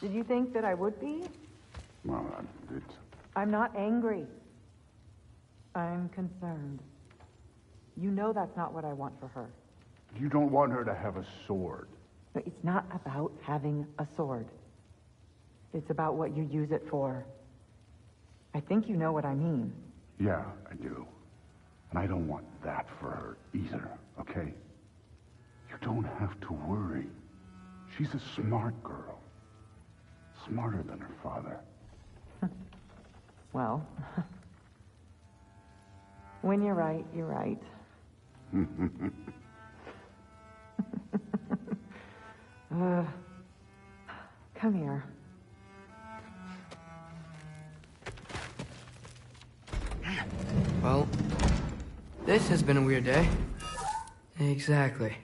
Did you think that I would be? Well, I'm not angry. I'm concerned. You know that's not what I want for her. you don't want her to have a sword. But it's not about having a sword. It's about what you use it for. I think you know what I mean. Yeah, I do. And I don't want that for her either, okay? You don't have to worry. She's a smart girl. Smarter than her father. Well, when you're right, you're right. Come here. Well, this has been a weird day. Exactly.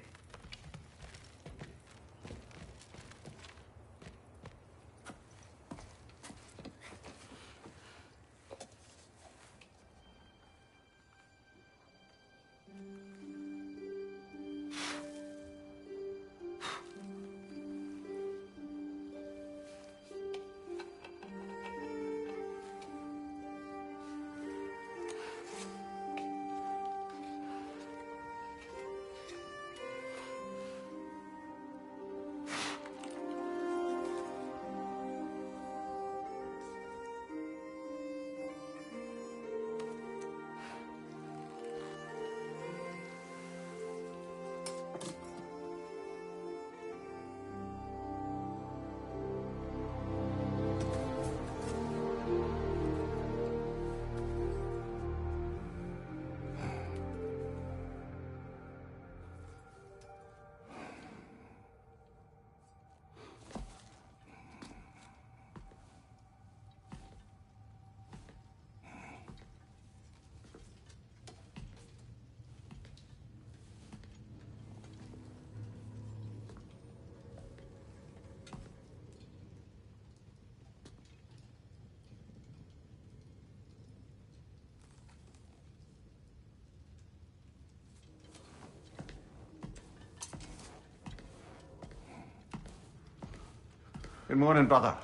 Good morning, brother.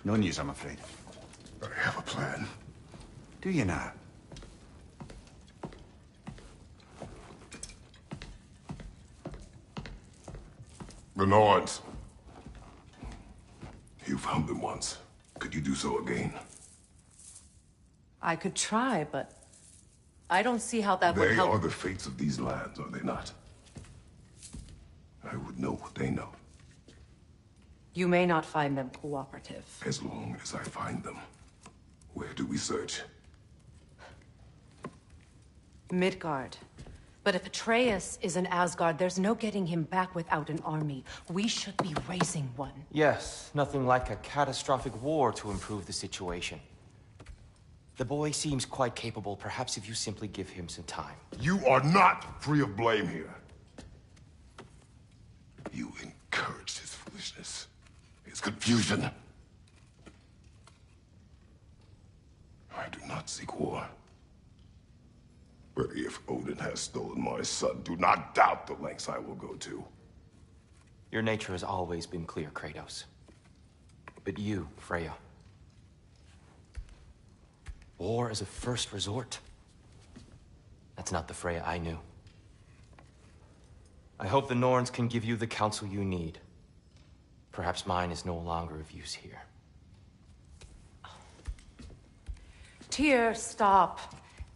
No news, I'm afraid. I have a plan. Do you now? The Norns. You found them once. Could you do so again? I could try, but I don't see how that would They help. are the fates of these lands, are they not? I would know what they know, You may not find them cooperative. as long as I find them. Where do we search? Midgard. But if Atreus is in Asgard, there's no getting him back without an army. We should be raising one. Yes, nothing like a catastrophic war to improve the situation. The boy seems quite capable. Perhaps if you simply give him some time. You are not free of blame here. You encouraged his foolishness, his confusion. I do not seek war. But if Odin has stolen my son, do not doubt the lengths I will go to. Your nature has always been clear, Kratos. But you, Freya. War is a first resort. That's not the Freya I knew. I hope the Norns can give you the counsel you need. Perhaps mine is no longer of use here. Tyr, stop.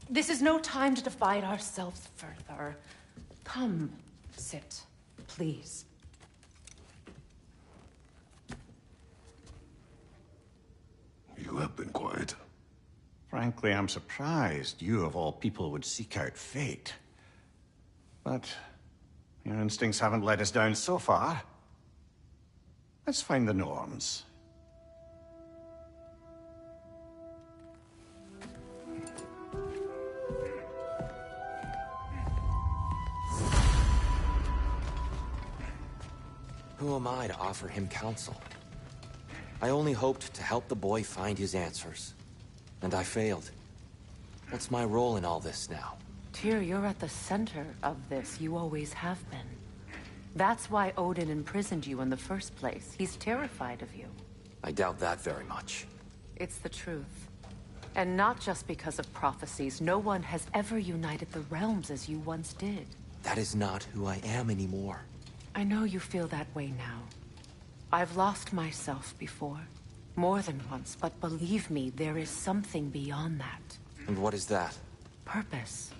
This is no time to divide ourselves further. Come, sit, please. You have been quiet. Frankly, I'm surprised you, of all people, would seek out fate. But your instincts haven't let us down so far. Let's find the Norns. Who am I to offer him counsel? I only hoped to help the boy find his answers. And I failed. What's my role in all this now? Tyr, you're at the center of this. You always have been. That's why Odin imprisoned you in the first place. He's terrified of you. I doubt that very much. It's the truth. And not just because of prophecies. No one has ever united the realms as you once did. That is not who I am anymore. I know you feel that way now. I've lost myself before. More than once, but believe me, there is something beyond that. And what is that? Purpose.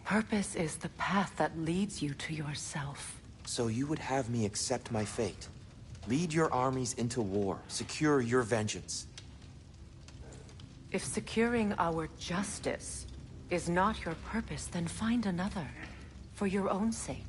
Purpose is the path that leads you to yourself. So you would have me accept my fate? Lead your armies into war, secure your vengeance. If securing our justice is not your purpose, then find another. For your own sake.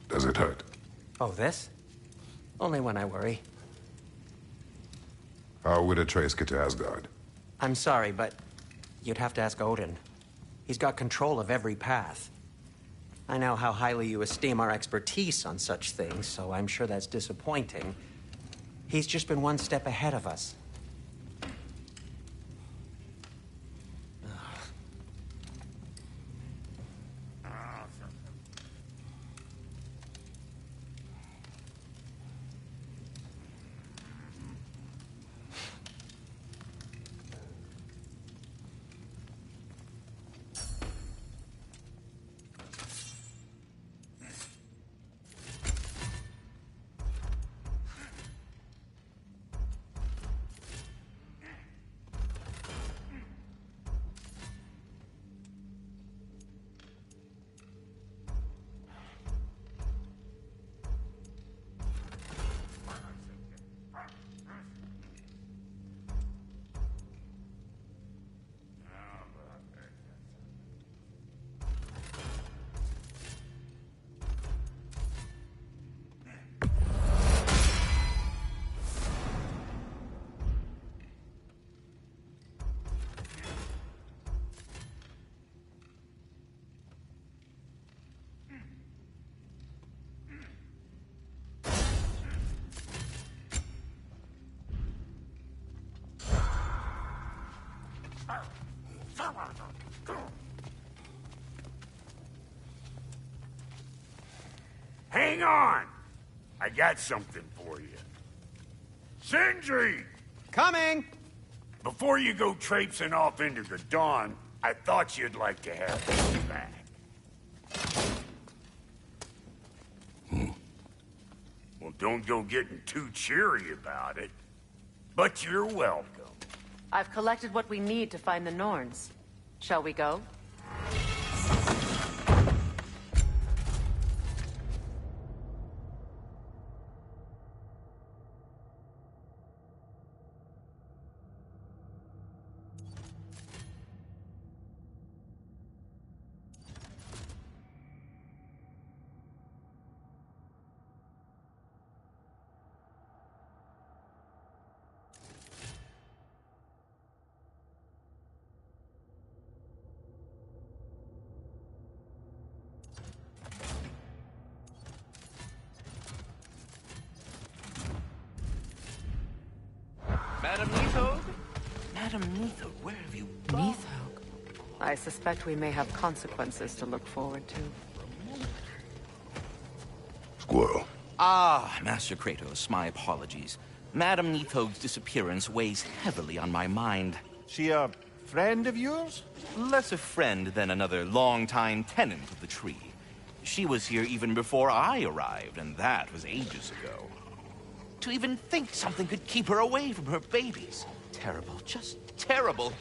Does it hurt? Oh, this? Only when I worry. How would Atreus get to Asgard? I'm sorry, but you'd have to ask Odin. He's got control of every path. I know how highly you esteem our expertise on such things, so I'm sure that's disappointing. He's just been one step ahead of us. Hang on! I got something for you. Sindri! Coming! Before you go traipsing off into the dawn, I thought you'd like to have this back. Well, don't go getting too cheery about it. But you're welcome. I've collected what we need to find the Norns. Shall we go? Madam Neathog? Madam Neathog, where have you gone? Neathog? I suspect we may have consequences to look forward to. Squirrel. Ah, Master Kratos, my apologies. Madam Neathog's disappearance weighs heavily on my mind. She a friend of yours? Less a friend than another longtime tenant of the tree. She was here even before I arrived, and that was ages ago. To even think something could keep her away from her babies. Terrible, just terrible.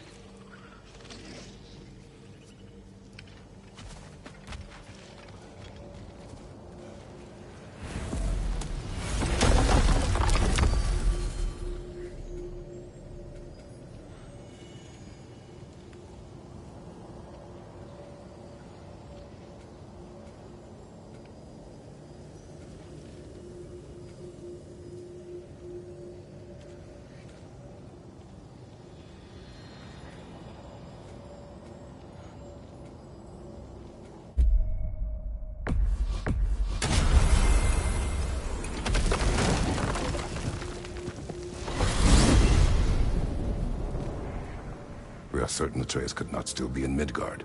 We are certain Atreus could not still be in Midgard.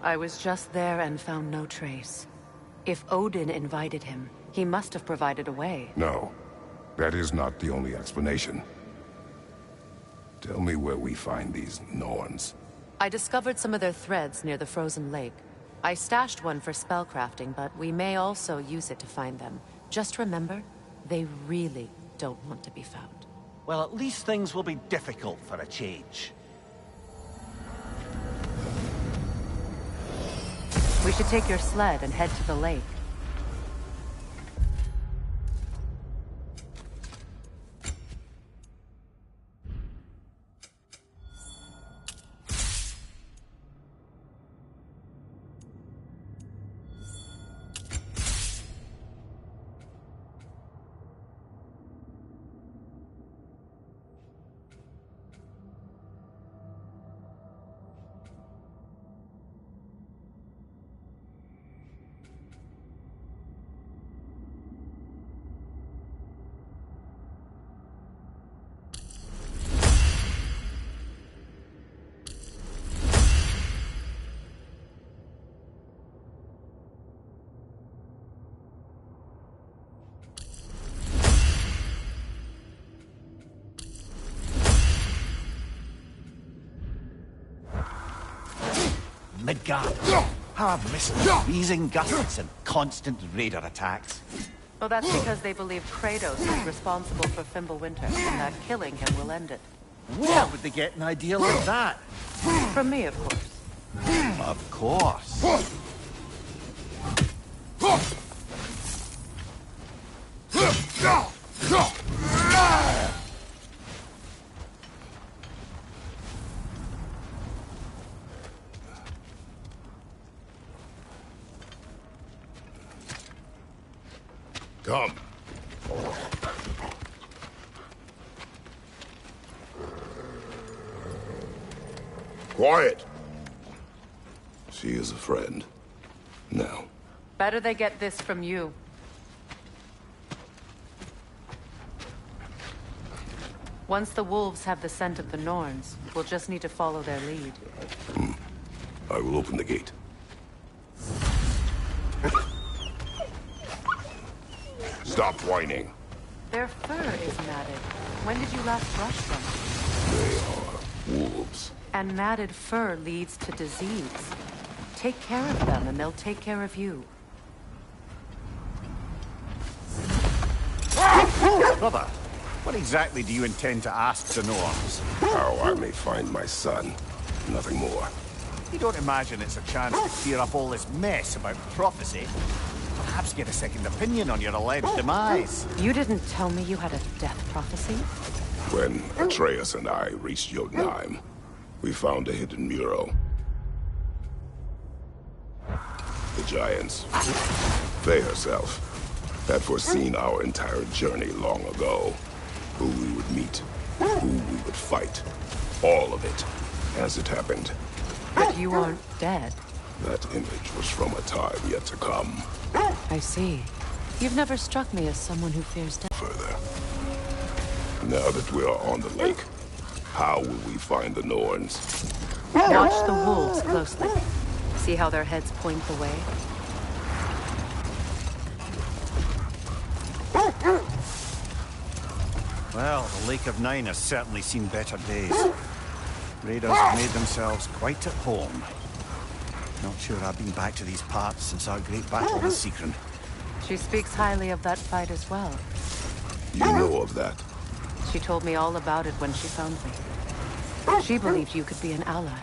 I was just there and found no trace. If Odin invited him, he must have provided a way. No, that is not the only explanation. Tell me where we find these Norns. I discovered some of their threads near the frozen lake. I stashed one for spellcrafting, but we may also use it to find them. Just remember, they really don't want to be found. Well, at least things will be difficult for a change. We should take your sled and head to the lake. Midgard. Have missed wheezing gusts and constant raider attacks. Well, that's because they believe Kratos is responsible for Fimbulwinter, and that killing him will end it. Where would they get an idea like that? From me, of course. Of course. Come. Quiet. She is a friend. Now. Better they get this from you. Once the wolves have the scent of the Norns, we'll just need to follow their lead. I will open the gate. Stop whining. Their fur is matted. When did you last brush them? They are wolves. And matted fur leads to disease. Take care of them, and they'll take care of you. Brother, what exactly do you intend to ask the Norns? How I may find my son. Nothing more. You don't imagine it's a chance to clear up all this mess about prophecy? Perhaps get a second opinion on your alleged demise. You didn't tell me you had a death prophecy? When Atreus and I reached Jotunheim, we found a hidden mural. The giants, Faye herself, had foreseen our entire journey long ago. Who we would meet, who we would fight. All of it, as it happened. But you aren't dead. That image was from a time yet to come. I see. You've never struck me as someone who fears death. Further. Now that we are on the lake, how will we find the Norns? Watch the wolves closely. See how their heads point the way? Well, the Lake of Nine has certainly seen better days. Raiders have made themselves quite at home. Not sure I've been back to these parts since our great battle with Seekron. She speaks highly of that fight as well. You know of that? She told me all about it when she found me. She believed you could be an ally.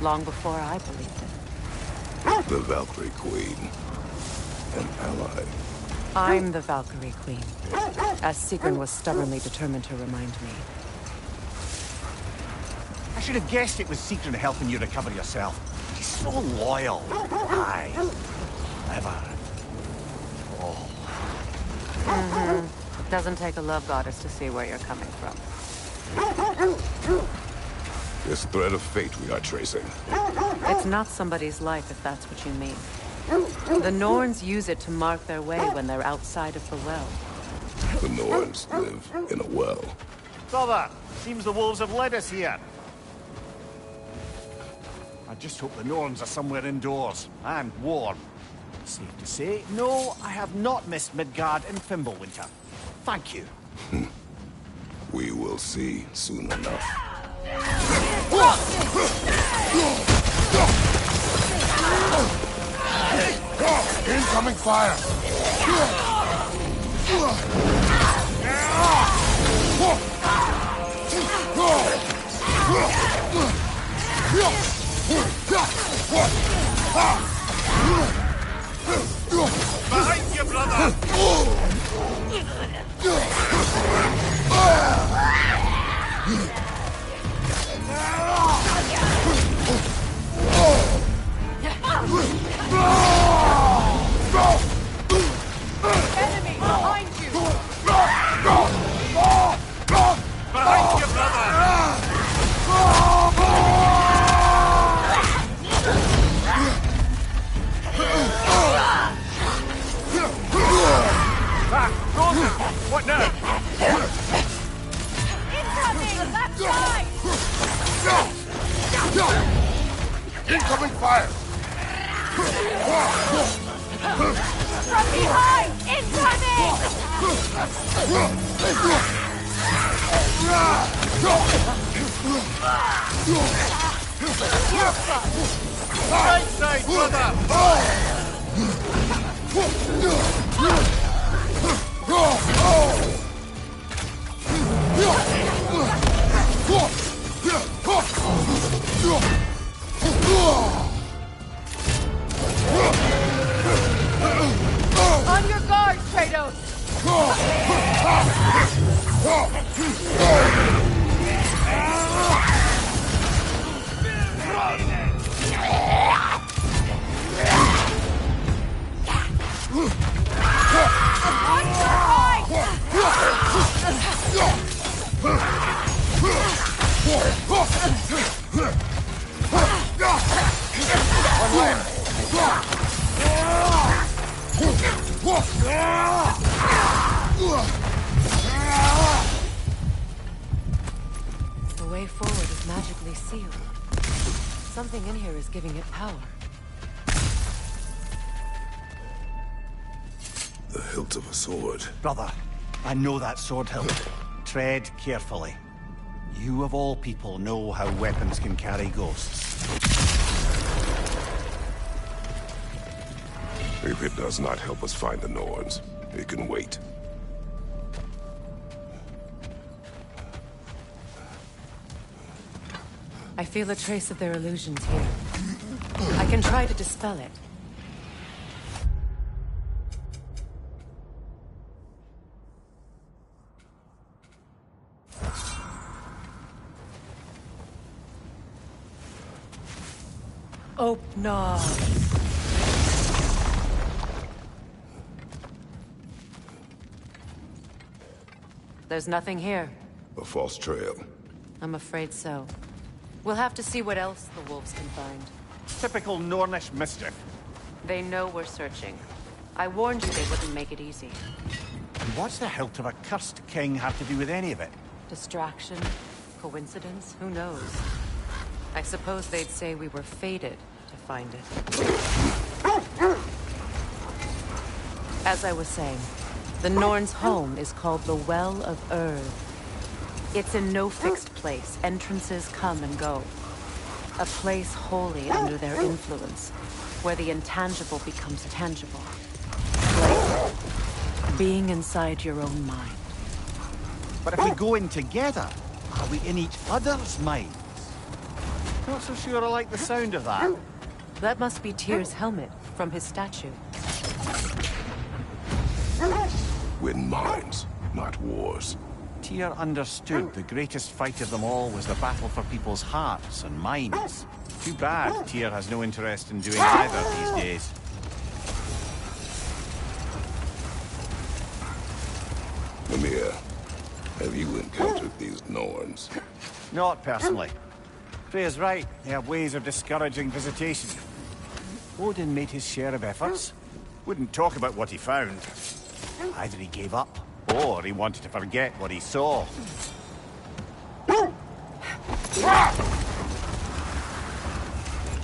Long before I believed it. The Valkyrie Queen. An ally. I'm the Valkyrie Queen, as Seekron was stubbornly determined to remind me. I should have guessed it was Seekron helping you recover yourself. He's so loyal. Aye. Ever. Oh. It doesn't take a love goddess to see where you're coming from. This thread of fate we are tracing. It's not somebody's life, if that's what you mean. The Norns use it to mark their way when they're outside of the well. The Norns live in a well. Brother, seems the wolves have led us here. I just hope the Norns are somewhere indoors and warm. Safe to say, no, I have not missed Midgard in Fimbulwinter. Thank you. We will see soon enough. Incoming fire! Behind you, brother! Enemy behind you! Behind you, brother! What now? Incoming! Left side! Incoming fire! From behind! Incoming! You're fucked! Right side, brother! On your guard, Kratos! The way forward is magically sealed. Something in here is giving it power. The hilt of a sword. Brother, I know that sword hilt. Tread carefully. You of all people know how weapons can carry ghosts. If it does not help us find the Norns, it can wait. I feel a trace of their illusions here. I can try to dispel it. Open up. There's nothing here. A false trail. I'm afraid so. We'll have to see what else the wolves can find. Typical Nornish mischief. They know we're searching. I warned you they wouldn't make it easy. And what's the hilt of a cursed king have to do with any of it? Distraction? Coincidence? Who knows? I suppose they'd say we were fated to find it. As I was saying, the Norns' home is called the Well of Erd. It's in no fixed place. Entrances come and go. A place wholly under their influence, where the intangible becomes tangible. Like being inside your own mind. But if we go in together, are we in each other's minds? Not so sure I like the sound of that. That must be Tyr's helmet from his statue. Win minds, not wars. Tyr understood the greatest fight of them all was the battle for people's hearts and minds. Too bad Tyr has no interest in doing either these days. Mimir, have you encountered these Norns? Not personally. Freya's right, they have ways of discouraging visitation. Odin made his share of efforts. Wouldn't talk about what he found. Either he gave up, or he wanted to forget what he saw.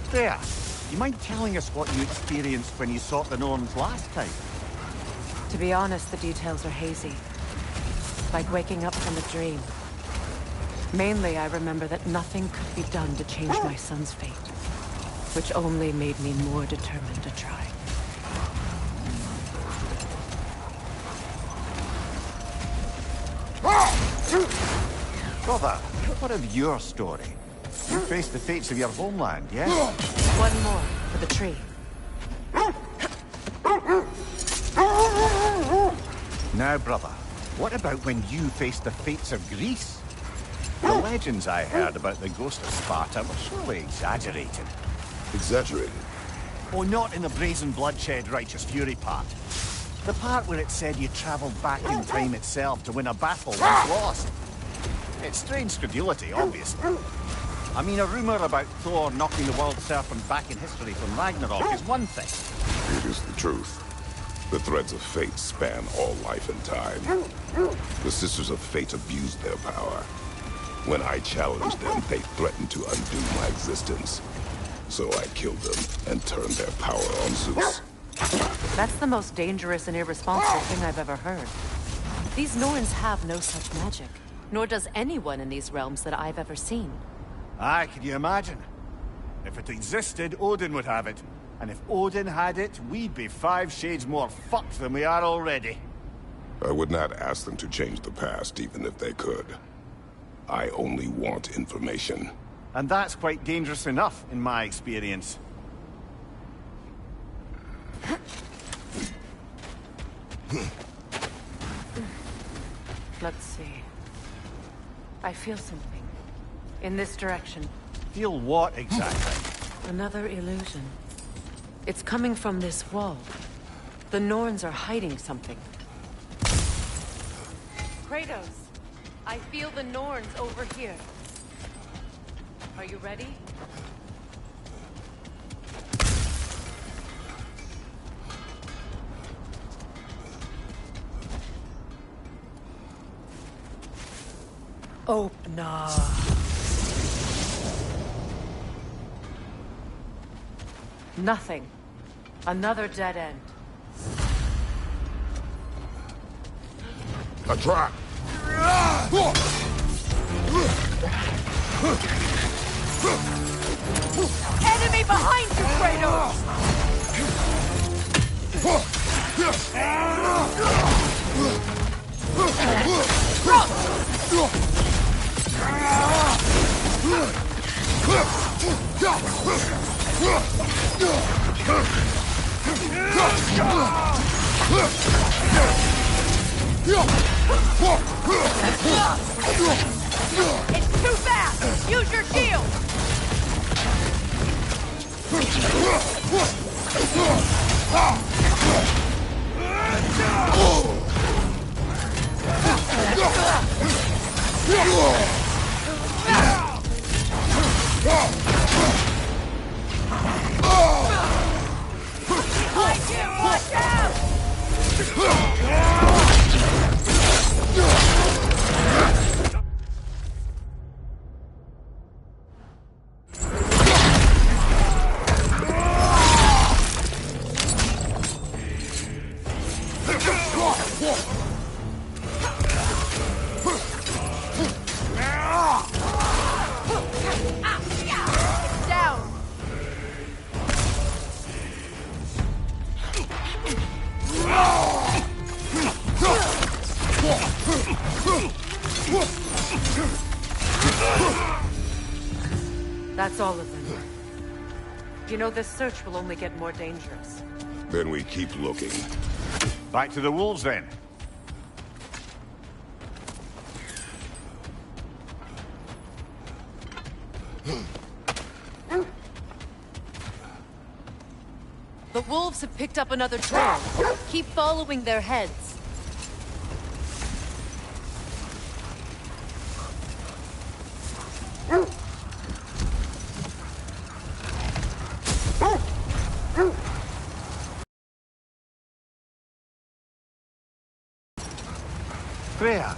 Freya, you mind telling us what you experienced when you sought the Norns last time? To be honest, the details are hazy. Like waking up from a dream. Mainly, I remember that nothing could be done to change my son's fate. Which only made me more determined to try. Brother, what of your story? You faced the fates of your homeland, yes? One more for the tree. Now, brother, what about when you faced the fates of Greece? The legends I heard about the ghost of Sparta were surely exaggerated. Exaggerated? Oh, not in the brazen bloodshed righteous fury part. The part where it said you traveled back in time itself to win a battle once lost. It's strange credulity, obviously. I mean, a rumor about Thor knocking the world serpent back in history from Ragnarok is one thing. It is the truth. The threads of fate span all life and time. The Sisters of Fate abused their power. When I challenged them, they threatened to undo my existence. So I killed them and turned their power on Zeus. That's the most dangerous and irresponsible thing I've ever heard. These Norns have no such magic. Nor does anyone in these realms that I've ever seen. Aye, can you imagine? If it existed, Odin would have it. And if Odin had it, we'd be 5 shades more fucked than we are already. I would not ask them to change the past, even if they could. I only want information. And that's quite dangerous enough, in my experience. Let's see. I feel something. In this direction. Feel what exactly? Another illusion. It's coming from this wall. The Norns are hiding something. Kratos! I feel the Norns over here. Are you ready? Open up. Nothing. Another dead end. A trap! Enemy behind you, Kratos! It's too fast! Use your shield! Watch out! That's all of them. You know, this search will only get more dangerous. Then we keep looking. Back to the wolves, then. The wolves have picked up another trail. Keep following their heads. Freya,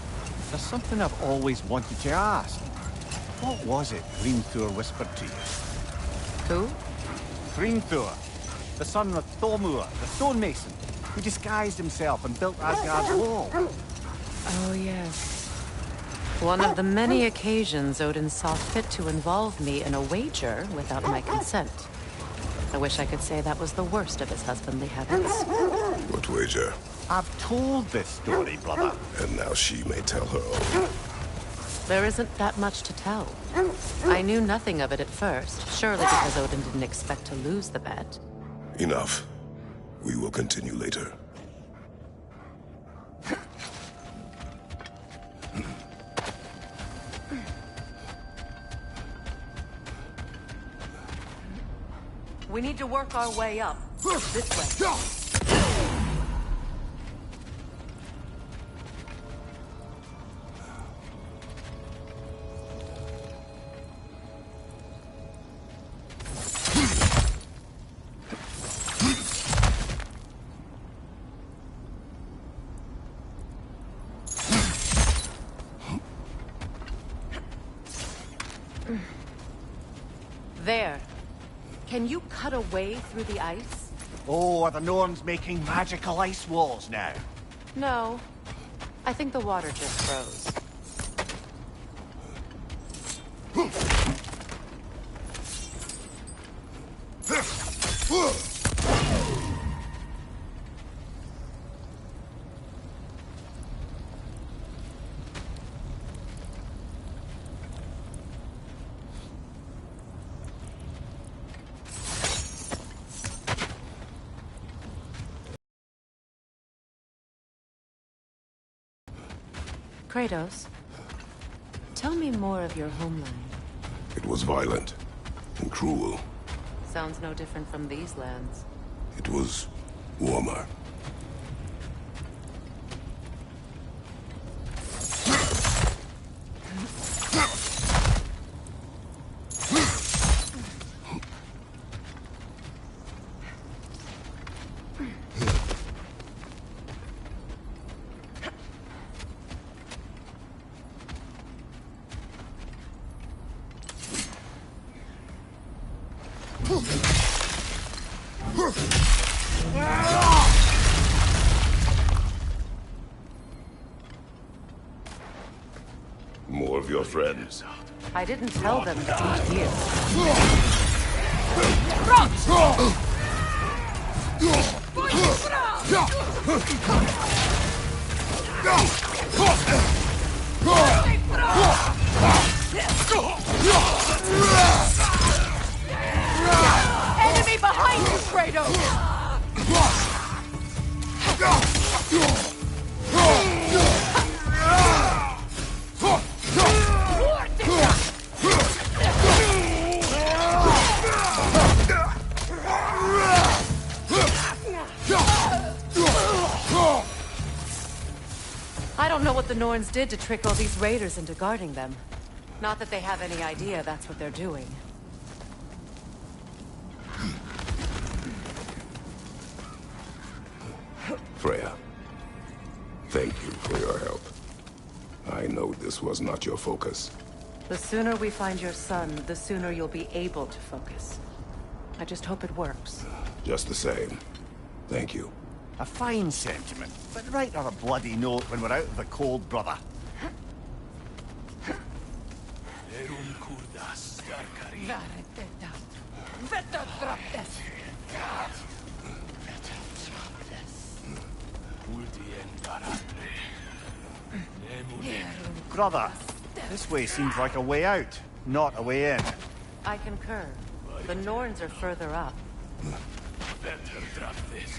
there's something I've always wanted to ask. What was it Hrimthur whispered to you? Who? Hrimthur, the son of Thormur, the stonemason, who disguised himself and built Asgard's wall. Oh, yes. One of the many occasions Odin saw fit to involve me in a wager without my consent. I wish I could say that was the worst of his husbandly habits. What wager? I've told this story, brother. And now she may tell her own. There isn't that much to tell. I knew nothing of it at first, surely because Odin didn't expect to lose the bet. Enough. We will continue later. We need to work our way up. This way. There. Can you cut a way through the ice? Oh, are the Norns making magical ice walls now? No. I think the water just froze. Kratos, tell me more of your homeland. It was violent and cruel. Sounds no different from these lands. It was warmer. More of your friends. I didn't tell them to be here. Enemy behind you, Kratos! I don't know what the Norns did to trick all these raiders into guarding them. Not that they have any idea that's what they're doing. Freya, thank you for your help. I know this was not your focus. The sooner we find your son, the sooner you'll be able to focus. I just hope it works. Just the same, thank you. A fine sentiment, but write her a bloody note when we're out of the cold, brother. Brother, this way seems like a way out, not a way in. I concur. The Norns are further up. Better drop this.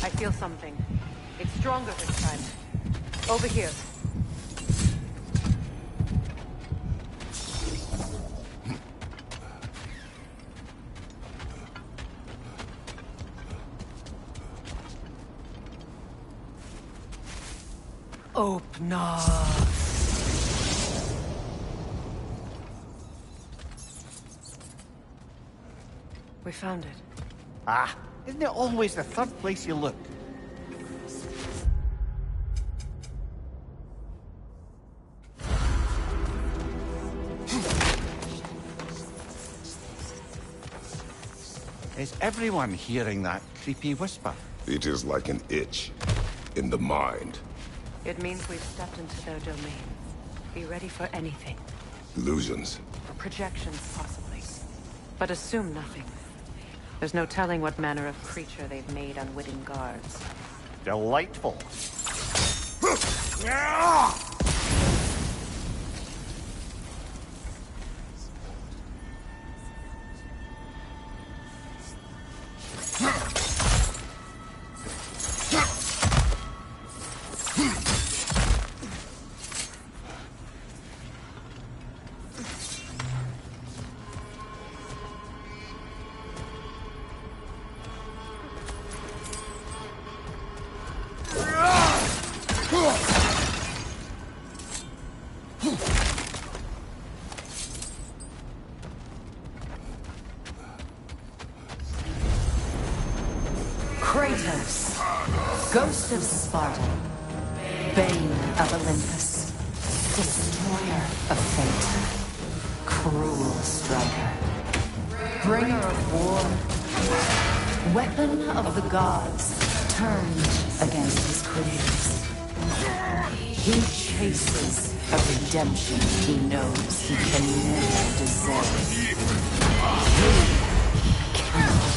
I feel something. It's stronger this time. Over here. Open up. We found it. Ah, isn't it always the third place you look? Is everyone hearing that creepy whisper? It is like an itch in the mind. It means we've stepped into their domain. Be ready for anything. Illusions. Projections, possibly. But assume nothing. There's no telling what manner of creature they've made unwitting guards. Delightful. Kratos, Ghost of Sparta, Bane of Olympus, Destroyer of Fate, Cruel Striker, Bringer of War, Weapon of the Gods, turned against his creators. He chases a redemption he knows he can never deserve. He cannot.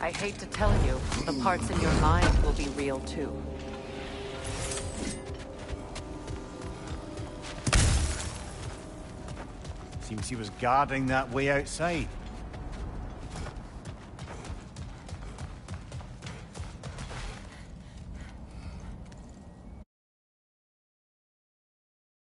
I hate to tell you, the parts in your mind will be real too. Seems he was guarding that way outside.